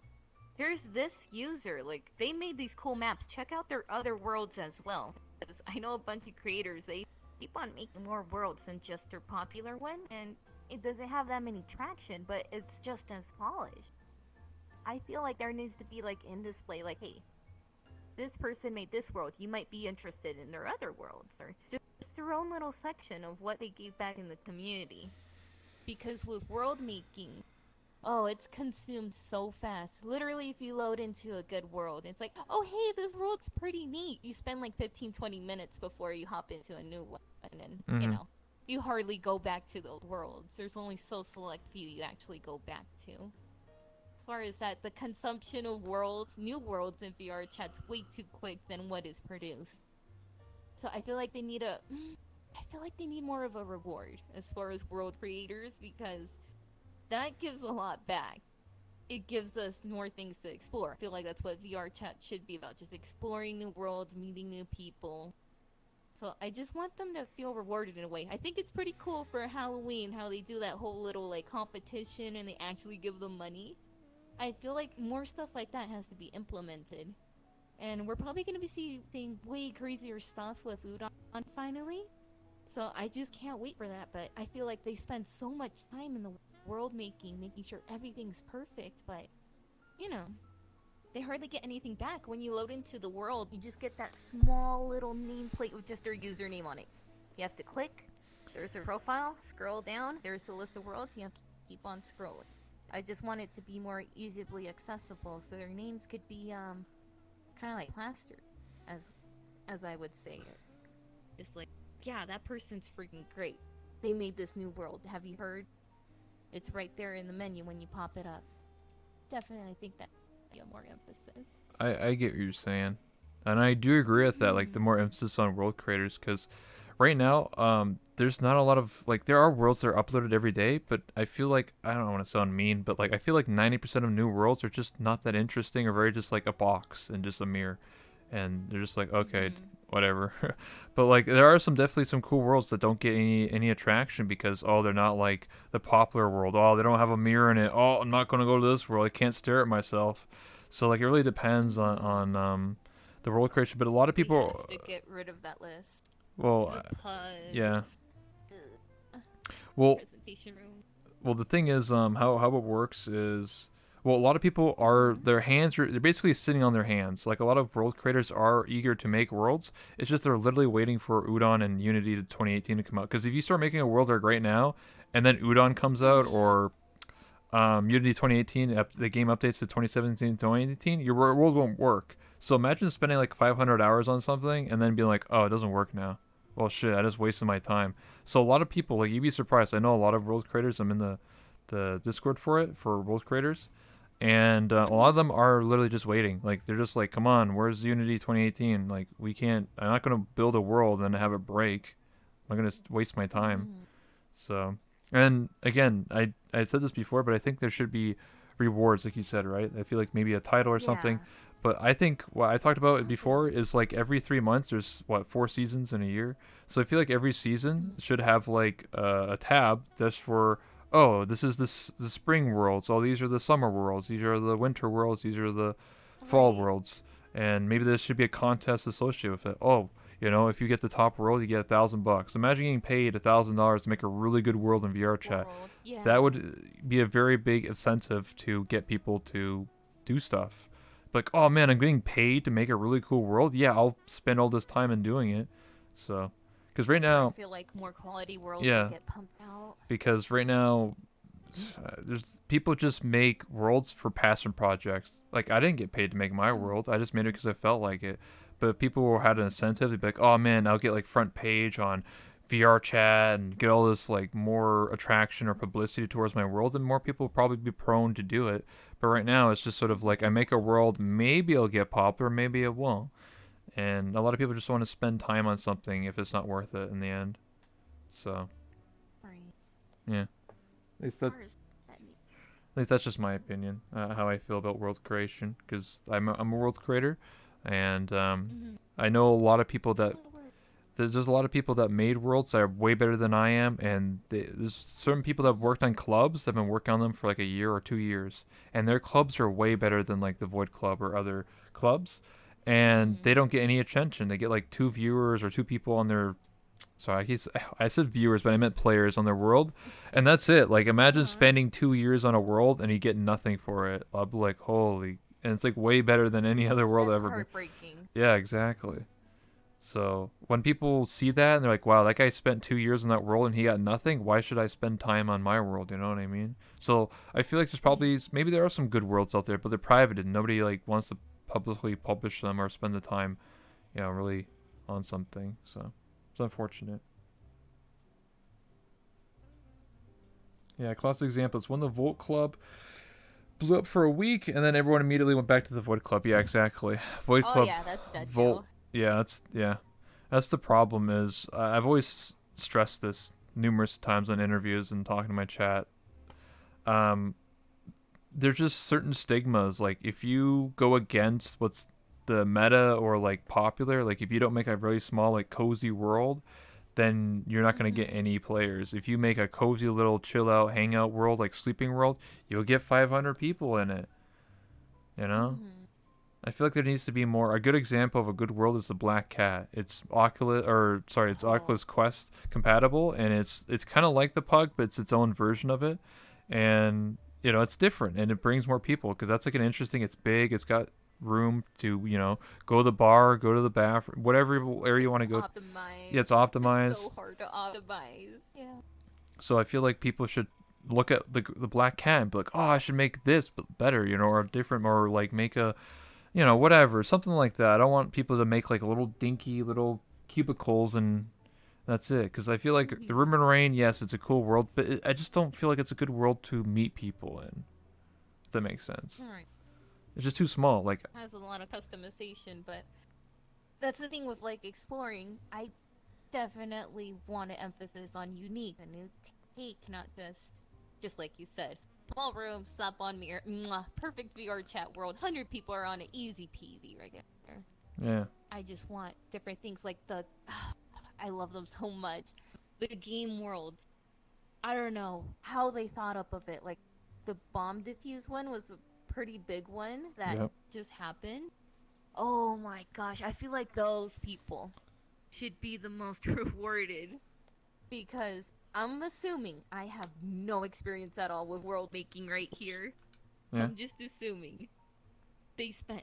here's this user. Like, they made these cool maps. Check out their other worlds as well. Because I know a bunch of creators, they keep on making more worlds than just their popular one, and it doesn't have that many traction, but it's just as polished. I feel like there needs to be, like, in display, like, hey, this person made this world. You might be interested in their other worlds, or just their own little section of what they gave back in the community. Because with world making, oh, it's consumed so fast. Literally, if you load into a good world, it's like, oh, hey, this world's pretty neat. You spend like 15-20 minutes before you hop into a new one, and you know, you hardly go back to those worlds. There's only so select few you actually go back to. As far as that, the consumption of worlds, new worlds in VR chat's way too quick than what is produced. So I feel like they need more of a reward as far as world creators, because that gives a lot back. It gives us more things to explore. I feel like that's what VR chat should be about, just exploring new worlds, meeting new people. So I just want them to feel rewarded in a way. I think it's pretty cool for Halloween how they do that whole little like competition and they actually give them money. I feel like more stuff like that has to be implemented. And we're probably going to be seeing way crazier stuff with Udon finally. So I just can't wait for that. But I feel like they spend so much time in the world making sure everything's perfect. But, you know, they hardly get anything back. When you load into the world, you just get that small little nameplate with just their username on it. You have to click. There's their profile. Scroll down. There's the list of worlds. You have to keep on scrolling. I just want it to be more easily accessible, so their names could be kind of like plastered, as I would say it. Just like, yeah, that person's freaking great. They made this new world. Have you heard? It's right there in the menu when you pop it up. Definitely, I think that would be a more emphasis. I get what you're saying, and I do agree with that. Like the more emphasis on world creators, because right now, there's not a lot of like there are worlds that are uploaded every day, but I feel like I don't want to sound mean, but like I feel like 90% of new worlds are just not that interesting or very just like a box and just a mirror, and they're just like okay, whatever. But like there are definitely some cool worlds that don't get any attraction because oh they're not like the popular world. Oh they don't have a mirror in it. Oh I'm not gonna go to this world. I can't stare at myself. So like it really depends on the world creation. But a lot of people We have to get rid of that list. well yeah. Well, Presentation room. well, the thing is, how it works is, well, a lot of people are they're basically sitting on their hands. Like a lot of world creators are eager to make worlds. It's just they're literally waiting for Udon and Unity 2018 to come out. Because if you start making a world like right now, and then Udon comes out or Unity 2018, the game updates to 2017, 2018, your world won't work. So imagine spending like 500 hours on something and then being like, oh, it doesn't work now. Well, shit, I just wasted my time. So a lot of people, like, you'd be surprised. I know a lot of world creators. I'm in the Discord for world creators. And a lot of them are literally just waiting. Like, they're just like, come on, where's Unity 2018? Like, I'm not going to build a world and have it break. I'm not going to waste my time. So, and again, I said this before, but I think there should be rewards, like you said, right? I feel like maybe a title or something. But I think what I talked about before is like every 3 months, there's 4 seasons in a year. So I feel like every season should have like a tab just for, oh, this is the spring worlds. Oh, these are the summer worlds. These are the winter worlds. These are the fall worlds. And maybe there should be a contest associated with it. Oh, if you get the top world, you get $1,000. Imagine getting paid $1,000 to make a really good world in VR chat. Yeah. That would be a very big incentive to get people to do stuff. Like, oh man, I'm getting paid to make a really cool world. Yeah, I'll spend all this time in doing it. So, because right now, I feel like more quality worlds will get pumped out. because right now, there's people just make worlds for passion projects. Like I didn't get paid to make my world. I just made it because I felt like it. But if people had an incentive, they'd be like, "Oh man, I'll get like front page on VR chat and get all this like more attraction or publicity towards my world," and more people will probably be prone to do it. But right now, it's just sort of like I make a world, maybe it'll get popular, maybe it won't. And a lot of people just want to spend time on something if it's not worth it in the end. So Right. yeah, at least that Ours, that me- At least that's just my opinion, how I feel about world creation, because I'm a world creator, and Mhm. I know a lot of people Say that the word. there's a lot of people that made worlds that are way better than I am, and there's certain people that have worked on clubs that have been working on them for like a year or 2 years, and their clubs are way better than like the Void Club or other clubs, and Mhm. they don't get any attention. They get like 2 viewers or 2 people on their Sorry, I said viewers, but I meant players on their world, and that's it. Like, imagine Aw, spending 2 years on a world and you get nothing for it. I'll be like, holy, and it's like way better than any other world I've that's ever been. heartbreaking. Yeah, exactly. So when people see that and they're like, wow, that guy spent 2 years in that world and he got nothing. Why should I spend time on my world? You know what I mean? So I feel like there's probably maybe there are some good worlds out there, but they're private and nobody like wants to publicly publish them or spend the time, really on something. So it's unfortunate. Yeah, classic example is when the Volt Club blew up for a week, and then everyone immediately went back to the Void Club. Yeah, exactly. Void Oh Club, yeah, that's dead Volt. too. That's the problem. Is I've always stressed this numerous times on interviews and talking to my chat. Um, there's just certain stigmas. Like if you go against what's the meta or like popular, like if you don't make a really small like cozy world, then you're not going to get Mhm. any players. If you make a cozy little chill out hangout world like Sleeping World, you'll get 500 people in it. You know? Mhm. I feel like there needs to be more. A good example of a good world is the Black Cat. It's Oh. Oculus Quest compatible, and it's kind of like the Pug, but it's its own version of it, and it's different, and it brings more people because that's like an interesting. It's big. It's got room to go to the bar, go to the bathroom, whatever area you want It's to go. Yeah, optimized. it's It's so optimized. hard to optimize. Yeah. So I feel like people should look at the Black Cat and be like, oh, I should make this but better, or different, or like make a whatever, something like that. I don't want people to make like little dinky little cubicles and that's it. Because I feel like the Mhm. Room and Rain, yes, it's a cool world, but I just don't feel like it's a good world to meet people in. If that makes sense. Alright. It's just too small. Like, Has a lot of customization, but that's the thing with like exploring. I definitely want to emphasis on unique, a new take, not just like you said. Small room, slap on mirror, mwah, perfect VR chat world. 100 people are on it, easy peasy right there. yeah, I just want different things like I love them so much. The game worlds. I don't know how they thought up of it. Like the bomb diffuse one was a pretty big one that yep, just happened. Oh my gosh, I feel like those people should be the most rewarded because I'm assuming I have no experience at all with world making right here. yeah, I'm just assuming they spent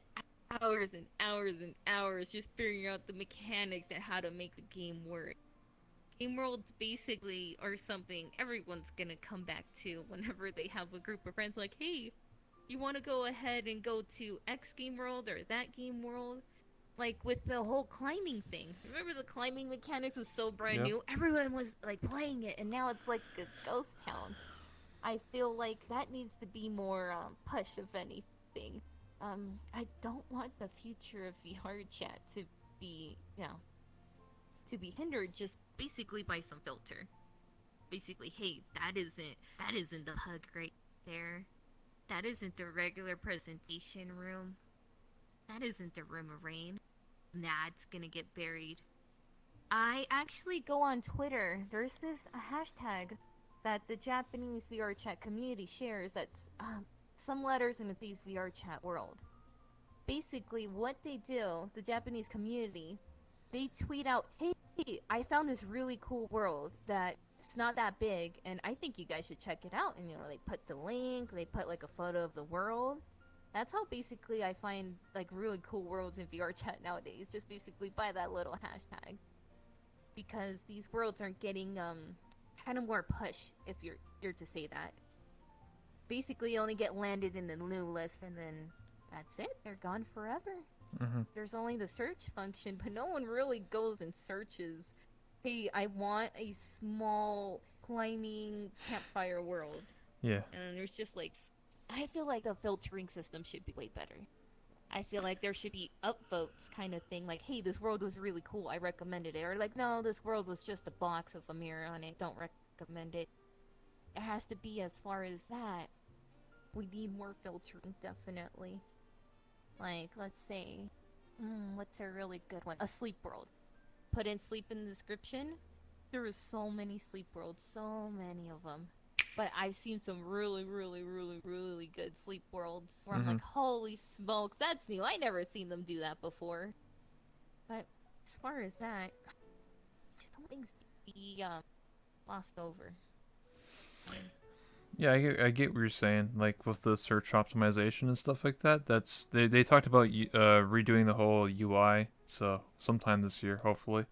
hours and hours and hours just figuring out the mechanics and how to make the game work. Game worlds basically are something everyone's gonna come back to whenever they have a group of friends like, hey, you want to go ahead and go to X game world or that game world? Like with the whole climbing thing. Remember the climbing mechanics was so brand yep. new? Everyone was like playing it, and now it's like a ghost town. I feel like that needs to be more pushed, if anything. I don't want the future of VR chat to be, to be hindered just basically by some filter. Basically, hey, that isn't the hug right there. That isn't the regular presentation room. That isn't the room of rain. Nah, it's gonna get buried. I actually go on Twitter. There's this hashtag that the Japanese VR chat community shares that's some letters in these VR chat world. Basically, what they do, the Japanese community, they tweet out, hey, I found this really cool world that it's not that big, and I think you guys should check it out. And, they put the link, they put, like, a photo of the world. That's how basically I find, like, really cool worlds in VR chat nowadays, just basically by that little hashtag. Because these worlds aren't getting, kind of more push, if you're to say that. basically only get landed in the new list, and then that's it. They're gone forever. Hmm. There's only the search function, but no one really goes and searches. Hey, I want a small climbing campfire world, Yeah. and then there's just like, I feel like the filtering system should be way better. I feel like there should be upvotes kind of thing, like, hey, this world was really cool, I recommended it, or like, no, this world was just a box with a mirror on it, don't recommend it. It has to be as far as that. We need more filtering, definitely. Like, let's say, what's a really good one? A sleep world. Put in sleep in the description. There are so many sleep worlds, so many of them. But I've seen some really, really, really, really good sleep worlds where I'm Hmm. like, holy smokes, that's new. I never seen them do that before. But as far as that, I just don't think things to be lost over. Yeah, I get what you're saying. Like with the search optimization and stuff like that. That's they talked about redoing the whole UI. So sometime this year, hopefully.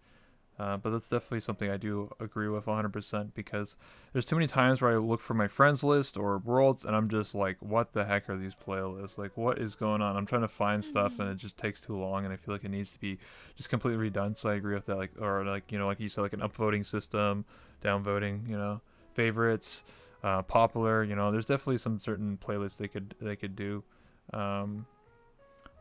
But that's definitely something I do agree with 100% because there's too many times where I look for my friends list or worlds and I'm just like, what the heck are these playlists? Like, what is going on? I'm trying to find stuff and it just takes too long and I feel like it needs to be just completely redone. So I agree with that. Like, or like, like you said, like an upvoting system, downvoting, favorites, popular. There's definitely some certain playlists they could do. Um,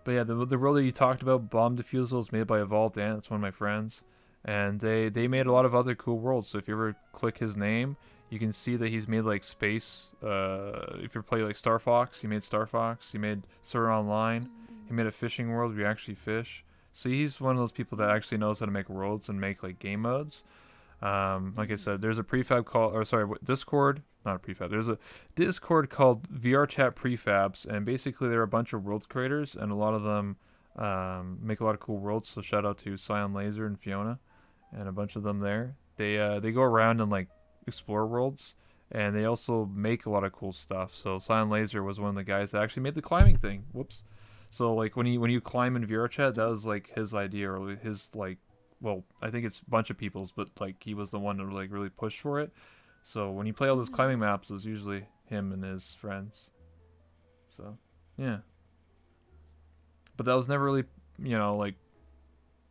but yeah, the world that you talked about, Bomb Defusal, is made by Evolved Ant. It's one of my friends, and they made a lot of other cool worlds. So if you ever click his name, you can see that he's made like space. If you play like Star Fox, he made Star Fox. He made Sword Art Online. He made a fishing world where you actually fish. So he's one of those people that actually knows how to make worlds and make like game modes. Like I said, there's a prefab call, or sorry, Discord, not a prefab. There's a Discord called VR Chat Prefabs, and basically they're a bunch of world creators, and a lot of them make a lot of cool worlds. So shout out to Scion Laser and Fiona, and a bunch of them there. They go around and like explore worlds, and they also make a lot of cool stuff. So Scion Laser was one of the guys that actually made the climbing thing. Whoops. So like when you climb in VR Chat, that was like his idea or his like, well, I think it's a bunch of people's, but like he was the one to like really push for it. So when you play all those climbing maps, it's usually him and his friends. So yeah, but that was never really, like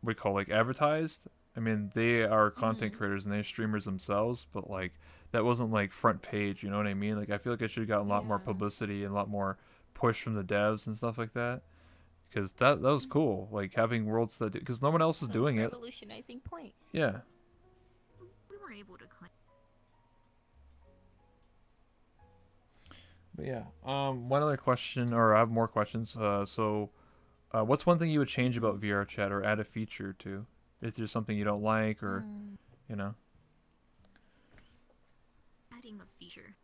what do you call like advertised. I mean, they are content creators and they're streamers themselves, but like that wasn't like front page. You know what I mean? Like I feel like I should have gotten a lot more Yeah. publicity and a lot more push from the devs and stuff like that. Because that was cool, like having worlds that because no one else is So doing it. revolutionizing point. Yeah. We were able to climb. But yeah, one other question, or I have more questions. What's one thing you would change about VR chat or add a feature to? If there's something you don't like, or you know. Adding a feature.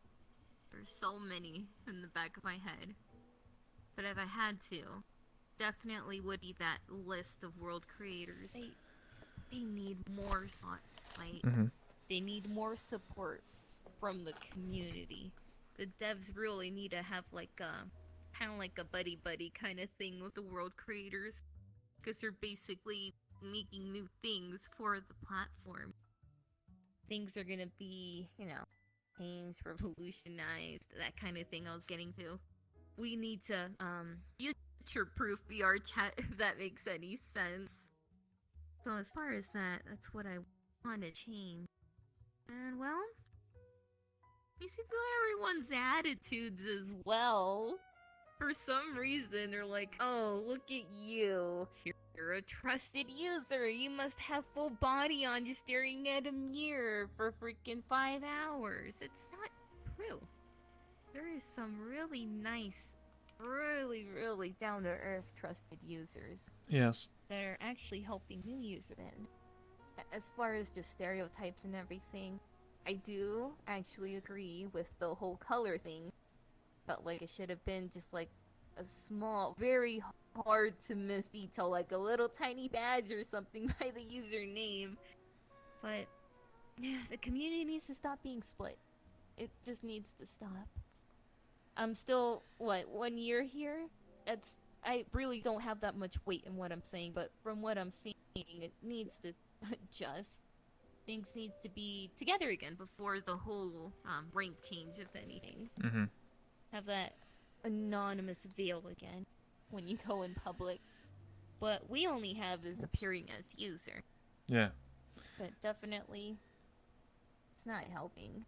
There's so many in the back of my head. But if I had to, definitely would be that list of world creators. They need more spotlight. Mm-hmm. They need more support from the community. The devs really need to have like a kind of like a buddy buddy kind of thing with the world creators, because they're basically making new things for the platform. Things are gonna be, changed, revolutionized, that kind of thing I was getting to. We need to future-proof VR chat, if that makes any sense. So as far as that, that's what I want to change. And well, basically everyone's attitudes as well. For some reason, they're like, oh, look at you. You're a trusted user. You must have full body on just staring at a mirror for freaking 5 hours. It's not true. There is some really nice, really, really down-to-earth trusted users Yes. that are actually helping new users in. As far as just stereotypes and everything, I do actually agree with the whole color thing. Felt like it should have been just like a small, very hard to miss detail, like a little tiny badge or something by the username. But yeah, the community needs to stop being split. It just needs to stop. I'm still 1 year here. I really don't have that much weight in what I'm saying, but from what I'm seeing, it needs to adjust. Things need to be together again before the whole rank change, if anything. Mm-hmm. have that anonymous veil again when you go in public. What we only have is appearing as user. Yeah. But definitely, it's not helping.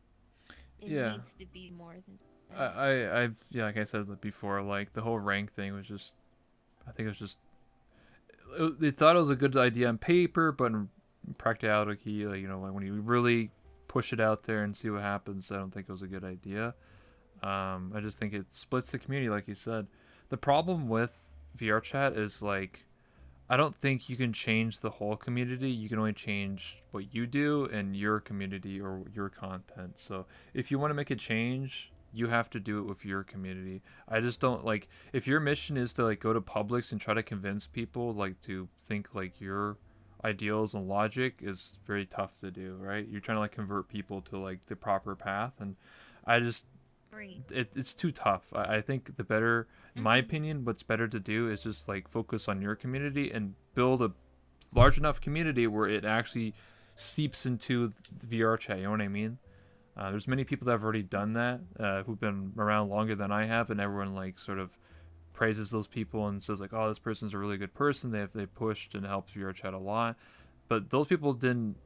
It Yeah. needs to be more than I've yeah, like I said before, like the whole rank thing was just, I think it was just, they thought it was a good idea on paper, but in practicality, like, like when you really push it out there and see what happens, I don't think it was a good idea. I just think it splits the community, like you said. The problem with VR chat is like, I don't think you can change the whole community. You can only change what you do and your community or your content. So if you want to make a change, you have to do it with your community. I just don't like, if your mission is to like go to Publix and try to convince people like to think like your ideals and logic, is very tough to do, right? You're trying to like convert people to like the proper path, and I just, right. it's too tough. I think the better, in my opinion, what's better to do is just like focus on your community and build a large enough community where it actually seeps into the VR chat. You know what I mean? There's many people that have already done that, who've been around longer than I have, and everyone like sort of praises those people and says like, "Oh, this person's a really good person. They pushed and helped VR chat a lot." But those people didn't,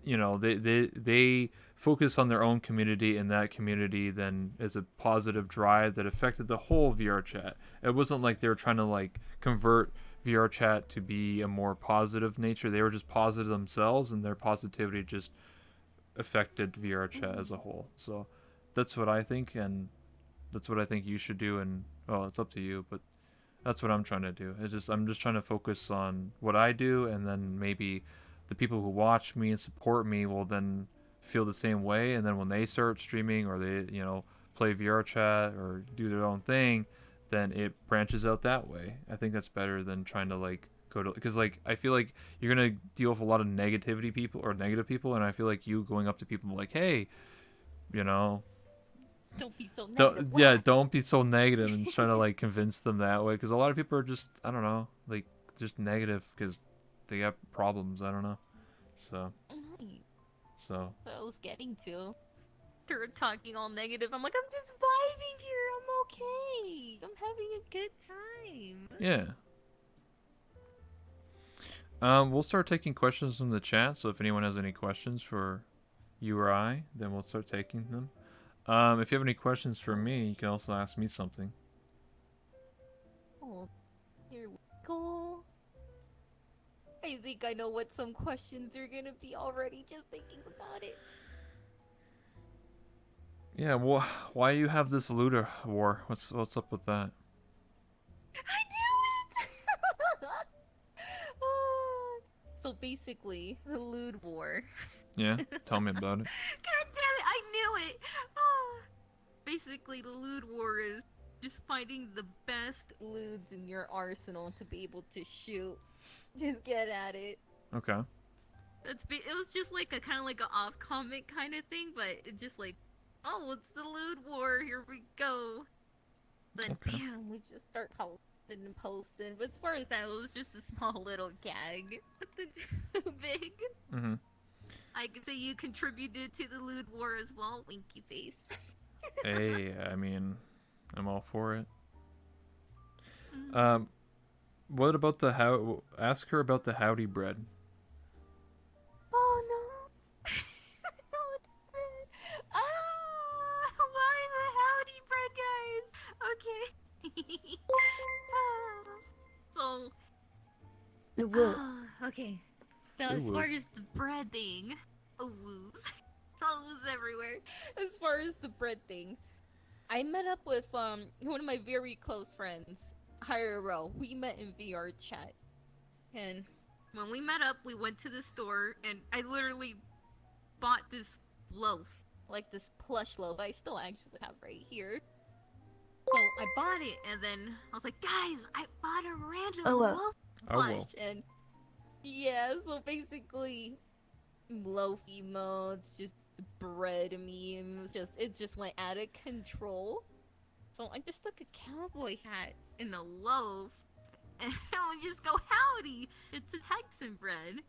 they focus on their own community, and that community then is a positive drive that affected the whole VR chat. It wasn't like they were trying to like convert VR chat to be a more positive nature. They were just positive themselves, and their positivity just affected VR chat as a whole. So that's what I think, and that's what I think you should do. And well, it's up to you, but that's what I'm trying to do. I'm just trying to focus on what I do, and then maybe the people who watch me and support me will then feel the same way, and then when they start streaming or they, play VR chat or do their own thing, then it branches out that way. I think that's better than trying to like go to, because like I feel like you're gonna deal with a lot of negativity people or negative people, and I feel like you going up to people like, hey, you know, Don't be so negative. don't be so negative and trying to like convince them that way, because a lot of people are just, I don't know, like just negative because they got problems. I don't know. So Right. so What I was getting to. They're talking all negative. I'm like, I'm just vibing here. I'm okay. I'm having a good time. yeah. We'll start taking questions from the chat. So if anyone has any questions for you or I, then we'll start taking them. If you have any questions for me, you can also ask me something. Oh, here we go. I think I know what some questions are gonna be already just thinking about it. Yeah, well, why you have this looter war? What's up with that? I knew it! So basically, the lewd war. Yeah, tell me about it. God damn it, I knew it! Basically, the lewd war is just finding the best lewds in your arsenal to be able to shoot. Just get at it. Okay. It was just like a kind of like an off comment kind of thing, but it just like, oh, it's the lewd war. Here we go. Then Okay. bam, we just start posting and posting. But as far as that, it was just a small little gag. Nothing too big. Mhm. I could say you contributed to the lewd war as well, winky face. Hey, I mean, I'm all for it. What about the how? Ask her about the howdy bread. Oh no! Why the howdy bread, guys? Okay. So, Woo. okay. Now, as far as the bread thing, woos everywhere. As far as the bread thing, I met up with one of my very close friends, IRL. We met in VR chat, and when we met up, we went to the store, and I literally bought this loaf, like this plush loaf. I still actually have right here. So I bought it, and then I was like, guys, I bought a random loaf plush, and yeah, so basically, loaf emotes, just bread memes, it just went out of control. So I just took a cowboy hat and a loaf, and we just go howdy. It's a Texan bread.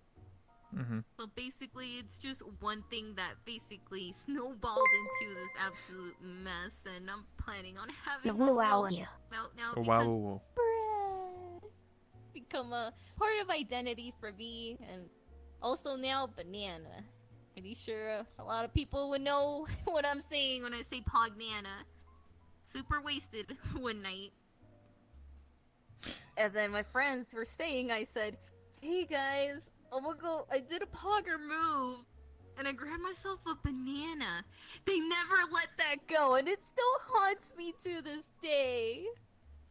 Mm-hmm. So basically, it's just one thing that basically snowballed into this absolute mess, and I'm planning on having a Wow. real out now Oh, wow, because whoa, whoa. Bruh. Become a part of identity for me, and also now banana. Pretty sure a lot of people would know what I'm saying when I say Pognana. Super wasted one night. And then my friends were saying, I said, "Hey guys, I'm gonna go. I did a pogger move, And I grabbed myself a banana. They never let that go, and it still haunts me to this day."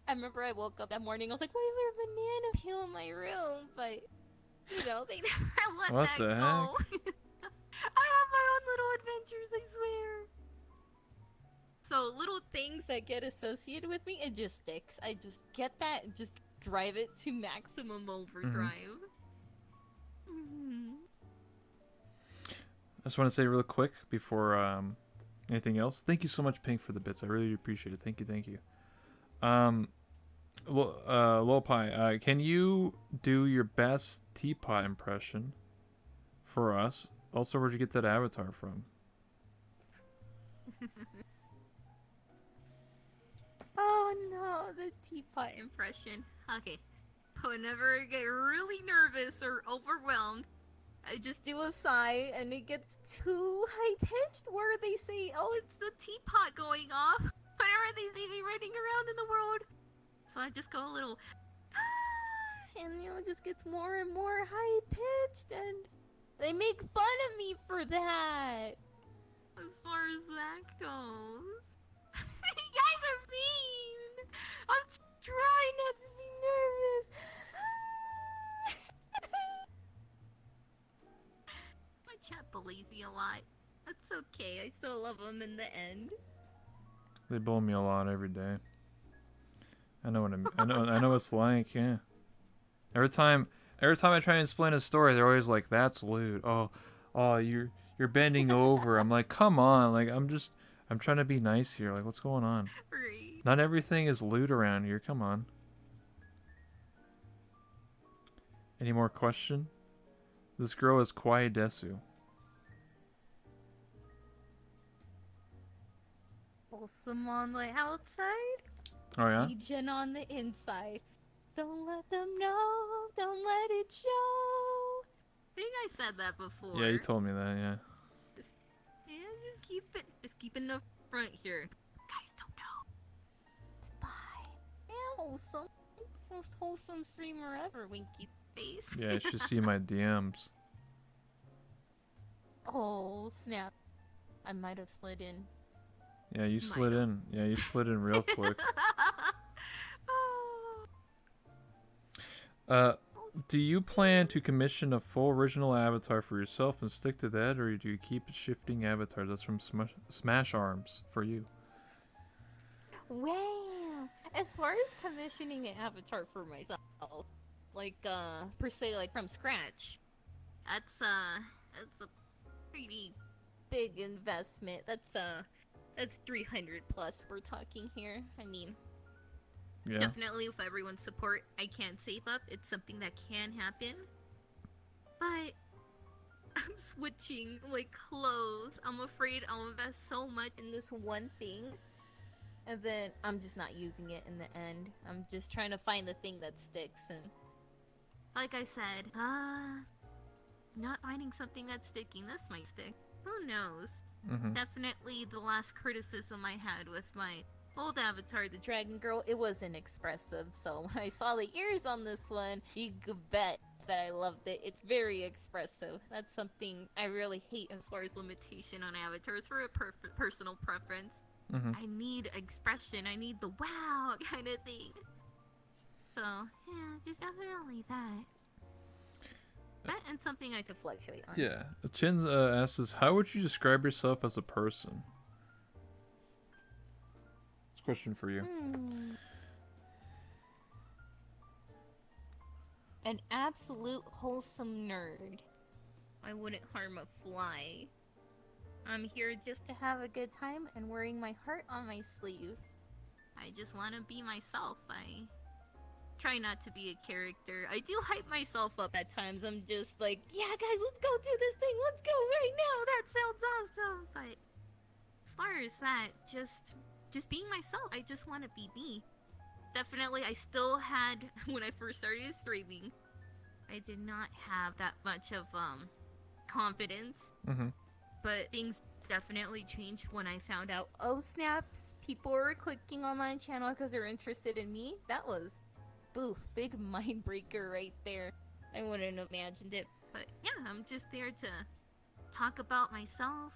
I remember I woke up that morning. I was like, "Why is there a banana peel in my room?" But you know, They never let What that the go. heck? I have my own little adventures, I swear. so little things that get associated with me, it just sticks. I just get that, and just drive it to maximum overdrive. I just want to say real quick before anything else. Thank you so much, Pink, for the bits. I really appreciate it. Thank you, thank you. Lollipai, can you do your best teapot impression for us? Also, where'd you get that avatar from? Oh no, the teapot Impression. Okay. Whenever I get really nervous or overwhelmed, I just do a sigh, and it gets too high pitched. Where they say, "Oh, it's the teapot going off whenever they see me running around in the world. So I just go a little, and it just gets more and more high pitched, and they make fun of me for that. as far as that goes. You guys are mean! I'm Try not to be nervous. I chat Belize a lot. That's okay. I still love them in the end. They bully me a lot every day. I know what I know what it's like. Yeah. Every time I try and explain a story, they're always like, "That's lewd." Oh, you're bending over. I'm like, come on. Like, I'm trying to be nice here. Like, what's going on? Right. Not everything is lewd around here. Come on. Any more question? This girl is Kwai Desu. Wholesome on the outside, Oh yeah. Degen on the inside. Don't let them know. Don't let it show. I think I said that before. Yeah, you told me that. Yeah. Just keep it in the front here. Guys don't know. It's fine. Yeah, wholesome. Most wholesome streamer ever, Winky face. Yeah, you should see my DMs. Oh, snap. I might have slid in. Yeah, you slid in. Yeah, you slid in real quick. Do you plan to commission a full original avatar for yourself and stick to that, or do you keep shifting avatars? That's from Smash Arms for you. Wow. As far as commissioning an avatar for myself, like, per se, like, from scratch, that's a pretty big investment. That's 300 plus we're talking here. I mean, Yeah. definitely with everyone's support, I can save up. It's something that can happen. But I'm switching, like, clothes. I'm afraid I'll invest so much in this one thing, and then I'm just not using it in the end. I'm just trying to find the thing that sticks, and like I said, not finding something that's sticking. This might stick. Who knows? Mm-hmm. Definitely the last criticism I had with my old avatar, the Dragon Girl, it wasn't expressive, so when I saw the ears on this one, you could bet that I loved it. It's very expressive. That's something I really hate as far as limitation on avatars for a personal preference. Mm-hmm. I need expression. I need the wow kind of thing. So, yeah, just definitely that. That and something I could fluctuate on. Yeah. Chin asks us, how would you describe yourself as a person? It's a question for you. An absolute wholesome nerd. I wouldn't harm a fly. I'm here just To have a good time and wearing my heart on my sleeve. I just want to be myself. I try not to be a character. I do hype myself up at times. I'm just like, yeah, guys, let's go do this thing. Let's go right now. That sounds awesome. But as far as that, just being myself. I just want to be me. Definitely, I still had when I first started streaming. I did not have that much of confidence. Mm-hmm. But things definitely changed when I found out. Oh snaps! People were clicking on my channel because they're interested in me. That was, boof, big mind breaker right there. I wouldn't have imagined it. But yeah, I'm just there to talk about myself,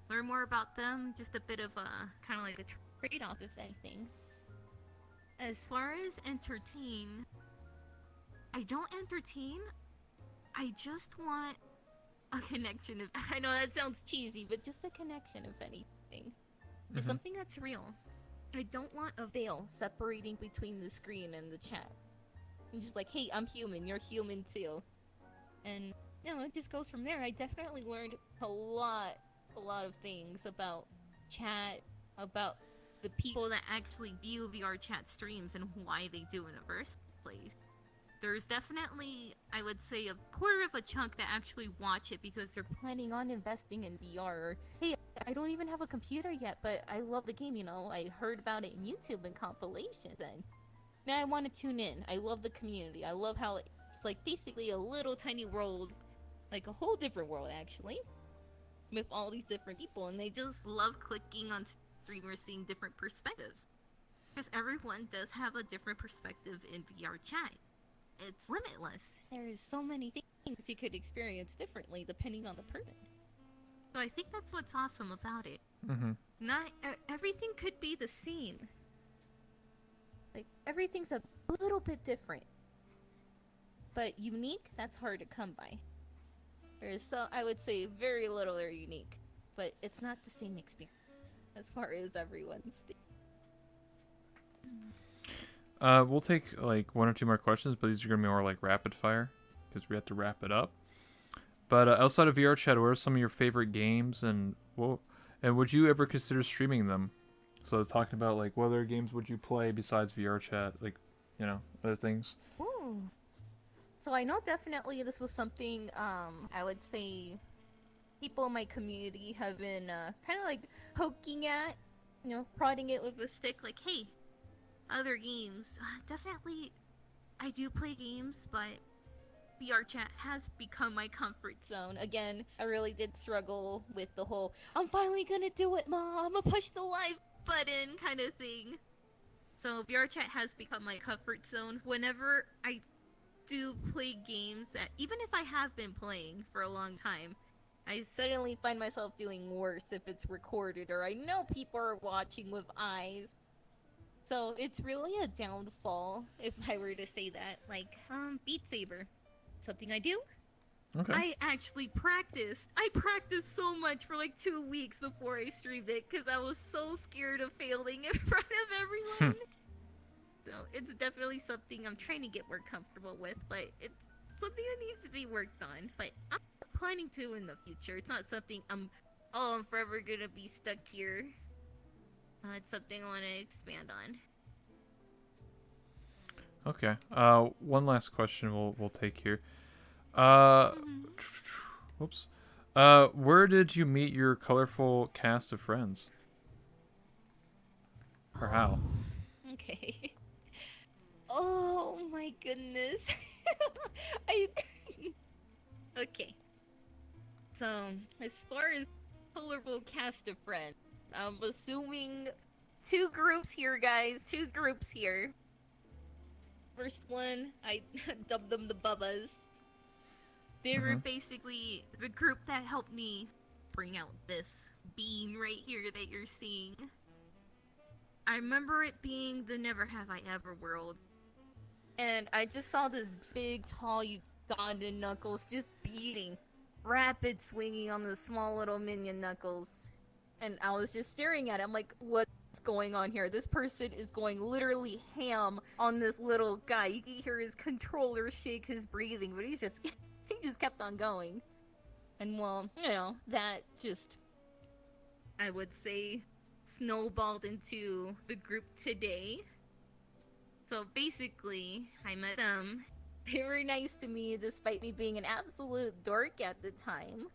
learn more about them. Just a bit of a kind of like a trade-off, if anything. As far as entertain, I don't entertain. I just want a connection. I know that sounds cheesy, but just a connection, if anything. Just something that's real. I don't want a veil separating between the screen and the chat. I'm just like, hey, I'm human. You're human too. And it just goes from there. I definitely learned a lot of things about chat, about the people that actually view VR chat streams and why they do in the first place. There's definitely, I would say, a quarter of a chunk that actually watch it because they're planning on investing in VR. Or, hey, I don't even have a computer yet, but I love the game, I heard about it in YouTube and compilations, and now I want to tune in. I love the community. I love how it's like basically a little tiny world, like a whole different world, actually, with all these different people, and they just love clicking on streamers seeing different perspectives. Because everyone does have a different perspective in VR chat. It's limitless. There's so many things you could experience differently depending on the person. So I think that's what's awesome about it. Mm-hmm. Not everything could be the same. Like, everything's a little bit different. But unique, that's hard to come by. There's I would say very little are unique. But it's not the same experience as far as everyone's. We'll take like one or two more questions, but these are gonna be more like rapid fire because we have to wrap it up. But outside of VR chat, what are some of your favorite games, and would you ever consider streaming them? So talking about like what other games would you play besides VR chat, like other things. Ooh. So I know definitely this was something I would say people in my community have been kind of like poking at, prodding it with a stick, like, hey, other games. Definitely, I do play games, but VR chat has become my comfort zone. Again, I really did struggle with the whole, I'm finally gonna do it, Mom, I'm gonna push the live button kind of thing. So VR chat has become my comfort zone. Whenever I do play games that, even if I have been playing for a long time, I suddenly find myself doing worse if it's recorded, or I know people are watching with eyes. So it's really a downfall, if I were to say that. Like, Beat Saber. Something I do. Okay. I actually practiced. I practiced so much for like 2 weeks before I streamed it because I was so scared of failing in front of everyone. So it's definitely something I'm trying to get more comfortable with, but it's something that needs to be worked on. But I'm planning to in the future. It's not something I'm forever gonna be stuck here. It's something I want to expand on. Okay. One last question we'll take here. Whoops. Where did you meet your colorful cast of friends? Or how? Okay. Oh my goodness. Okay. So, as far as colorful cast of friends, I'm assuming 2 groups here, guys. 2 groups here. First one, I dubbed them the Bubbas. They were basically the group that helped me bring out this bean right here that you're seeing. I remember it being the Never Have I Ever world. And I just saw this big, tall Ugandan Knuckles just beating, rapid swinging on the small little minion Knuckles. And I was just staring at it. I'm like, what's going on here? This person is going literally ham on this little guy. You can hear his controller shake his breathing, but he just kept on going. And well, that just, I would say, snowballed into the group today. So basically, I met them. They were nice to me despite me being an absolute dork at the time.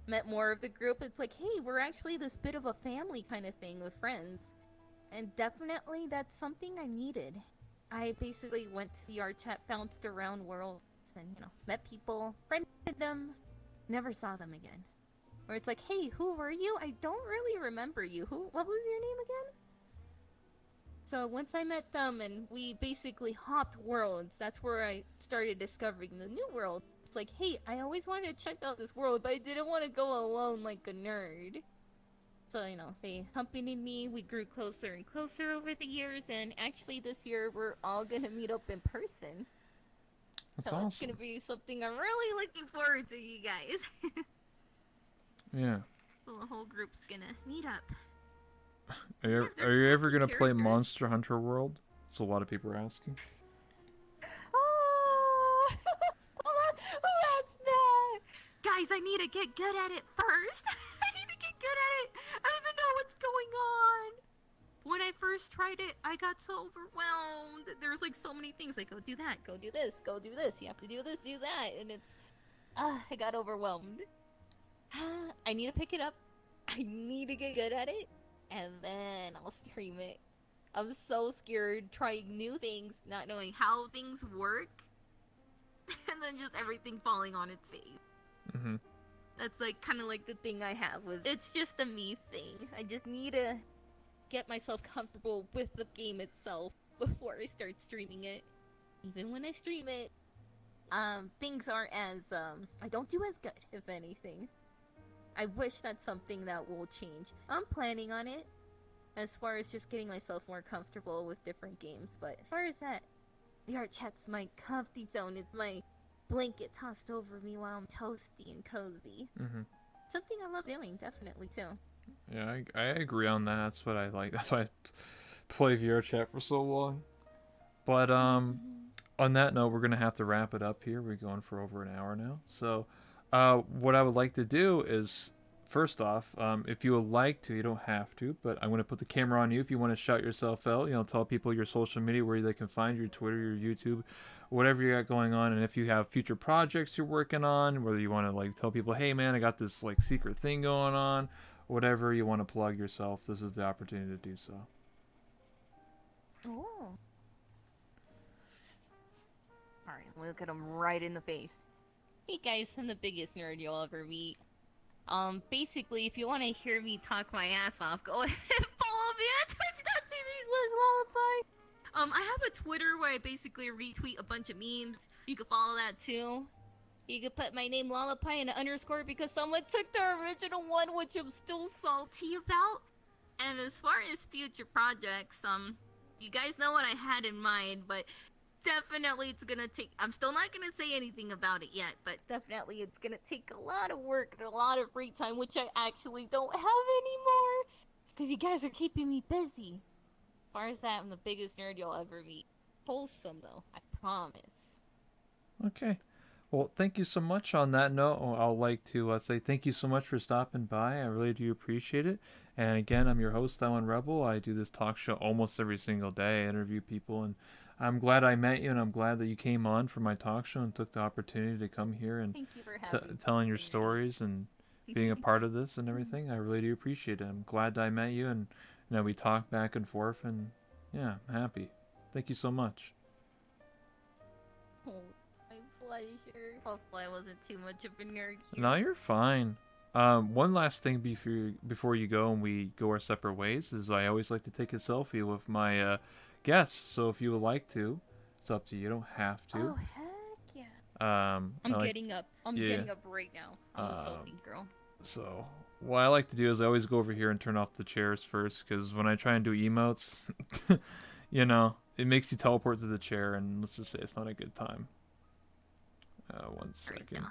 Met more of the group. It's like, hey, we're actually this bit of a family kind of thing with friends. And definitely that's something I needed. I basically went to VR chat, bounced around worlds, and, met people, friended them, never saw them again. Where it's like, hey, who were you? I don't really remember you. What was your name again? So once I met them and we basically hopped worlds, that's where I started discovering the new world. It's like, hey, I always wanted to check out this world, but I didn't want to go alone like a nerd. So, they accompanied me. We grew closer and closer over the years, and actually this year we're all gonna meet up in person. That's So awesome. it's gonna be something I'm really looking forward to, you guys. Yeah. So the whole group's gonna meet up. Are you ever gonna play characters. Monster Hunter World? That's a lot of people are asking. Oh, what's that? Guys, I need to get good at it first. I need to get good at it. I don't even know what's going on. When I first tried it, I got so overwhelmed. There's like so many things. Like, go do that, go do this, go do this. You have to do this, do that. And it's, I got overwhelmed. I need to pick it up. I need to get good at it. And then I'll stream it. I'm so scared trying new things, not knowing how things work. And then just everything falling on its face. Mm-hmm. That's like kind of like the thing I have with it's just a me thing. I just need to get myself comfortable with the game itself before I start streaming it. Even when I stream it, things aren't as I don't do as good, if anything. I wish that's something that will change. I'm planning on it as far as just getting myself more comfortable with different games, but as far as that, VR chat's my comfy zone. It's my blanket tossed over me while I'm toasty and cozy. Mm-hmm. Something I love doing, definitely, too. Yeah, I agree on that. That's what I like. That's why I play VR chat for so long. But on that note, we're gonna have to wrap it up here. We're going for over an hour now. So, what I would like to do is, first off, if you would like to, you don't have to, but I'm gonna put the camera on you. If you want to shout yourself out, tell people your social media, where they can find your Twitter, your YouTube, whatever you got going on, and if you have future projects you're working on, whether you want to like tell people, hey man, I got this like secret thing going on, whatever you want to plug yourself, this is the opportunity to do so. Oh. Alright, look at him right in the face. Hey guys, I'm the biggest nerd you'll ever meet. Basically, if you want to hear me talk my ass off, go ahead and follow me at twitch.tv/Lollipai. I have a Twitter where I basically retweet a bunch of memes. You can follow that too. You can put my name Lollipai and an underscore because someone took the original one, which I'm still salty about. And as far as future projects, you guys know what I had in mind, but definitely it's gonna take, I'm still not gonna say anything about it yet, but definitely it's gonna take a lot of work and a lot of free time, which I actually don't have anymore. Because you guys are keeping me busy. As far as that, I'm the biggest nerd you'll ever meet. Wholesome though, I promise. Okay. Well, thank you so much. On that note, I'd like to say thank you so much for stopping by. I really do appreciate it. And again, I'm your host, Alan Rebel. I do this talk show almost every single day. I interview people, and I'm glad I met you, and I'm glad that you came on for my talk show and took the opportunity to come here and Thank you for having me. telling your stories and being a part of this and everything. I really do appreciate it. I'm glad I met you, and we talked back and forth, and yeah, I'm happy. Thank you so much. Oh, my pleasure. Hopefully I wasn't too much of a nerd here. No, you're fine. One last thing before you go and we go our separate ways is I always like to take a selfie with my guests. So if you would like to, it's up to you. You don't have to. Oh, heck yeah. I'm getting up. I'm getting up right now. I'm a selfie girl. So what I like to do is I always go over here and turn off the chairs first, because when I try and do emotes, it makes you teleport to the chair, and let's just say it's not a good time. 1 second.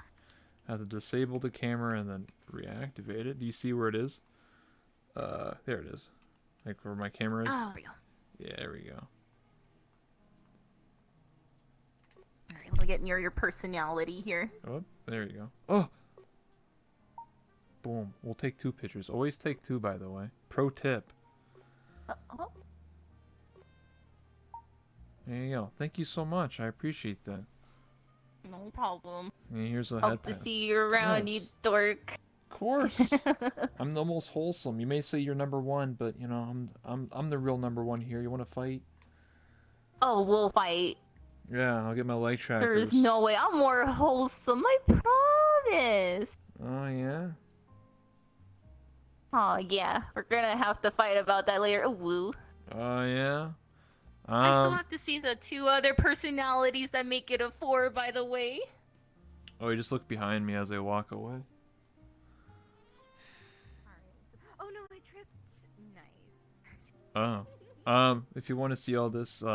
I have to disable the camera and then reactivate it. Do you see where it is? There it is. Like where my camera is? Oh, there we go. Yeah, there we go. Alright, let me get near your personality here. Oh, there you go. Oh! Boom. We'll take 2 pictures. Always take 2, by the way. Pro tip. Oh. There you go. Thank you so much. I appreciate that. No problem. And here's a head Hope to pass. see you around, you Yes. dork. Of course. I'm the most wholesome. You may say you're number one, but you know I'm the real number one here. You want to fight? Oh, we'll fight. Yeah, I'll get my leg There trackers. is no way. I'm more wholesome. I promise. Oh yeah. Oh yeah, we're gonna have to fight about that later. Ooh, woo. Oh yeah. I still have to see the 2 other personalities that make it a 4, by the way. Oh, you just look behind me as I walk away. Oh no, I tripped. Nice. Oh. If you want to see all this, this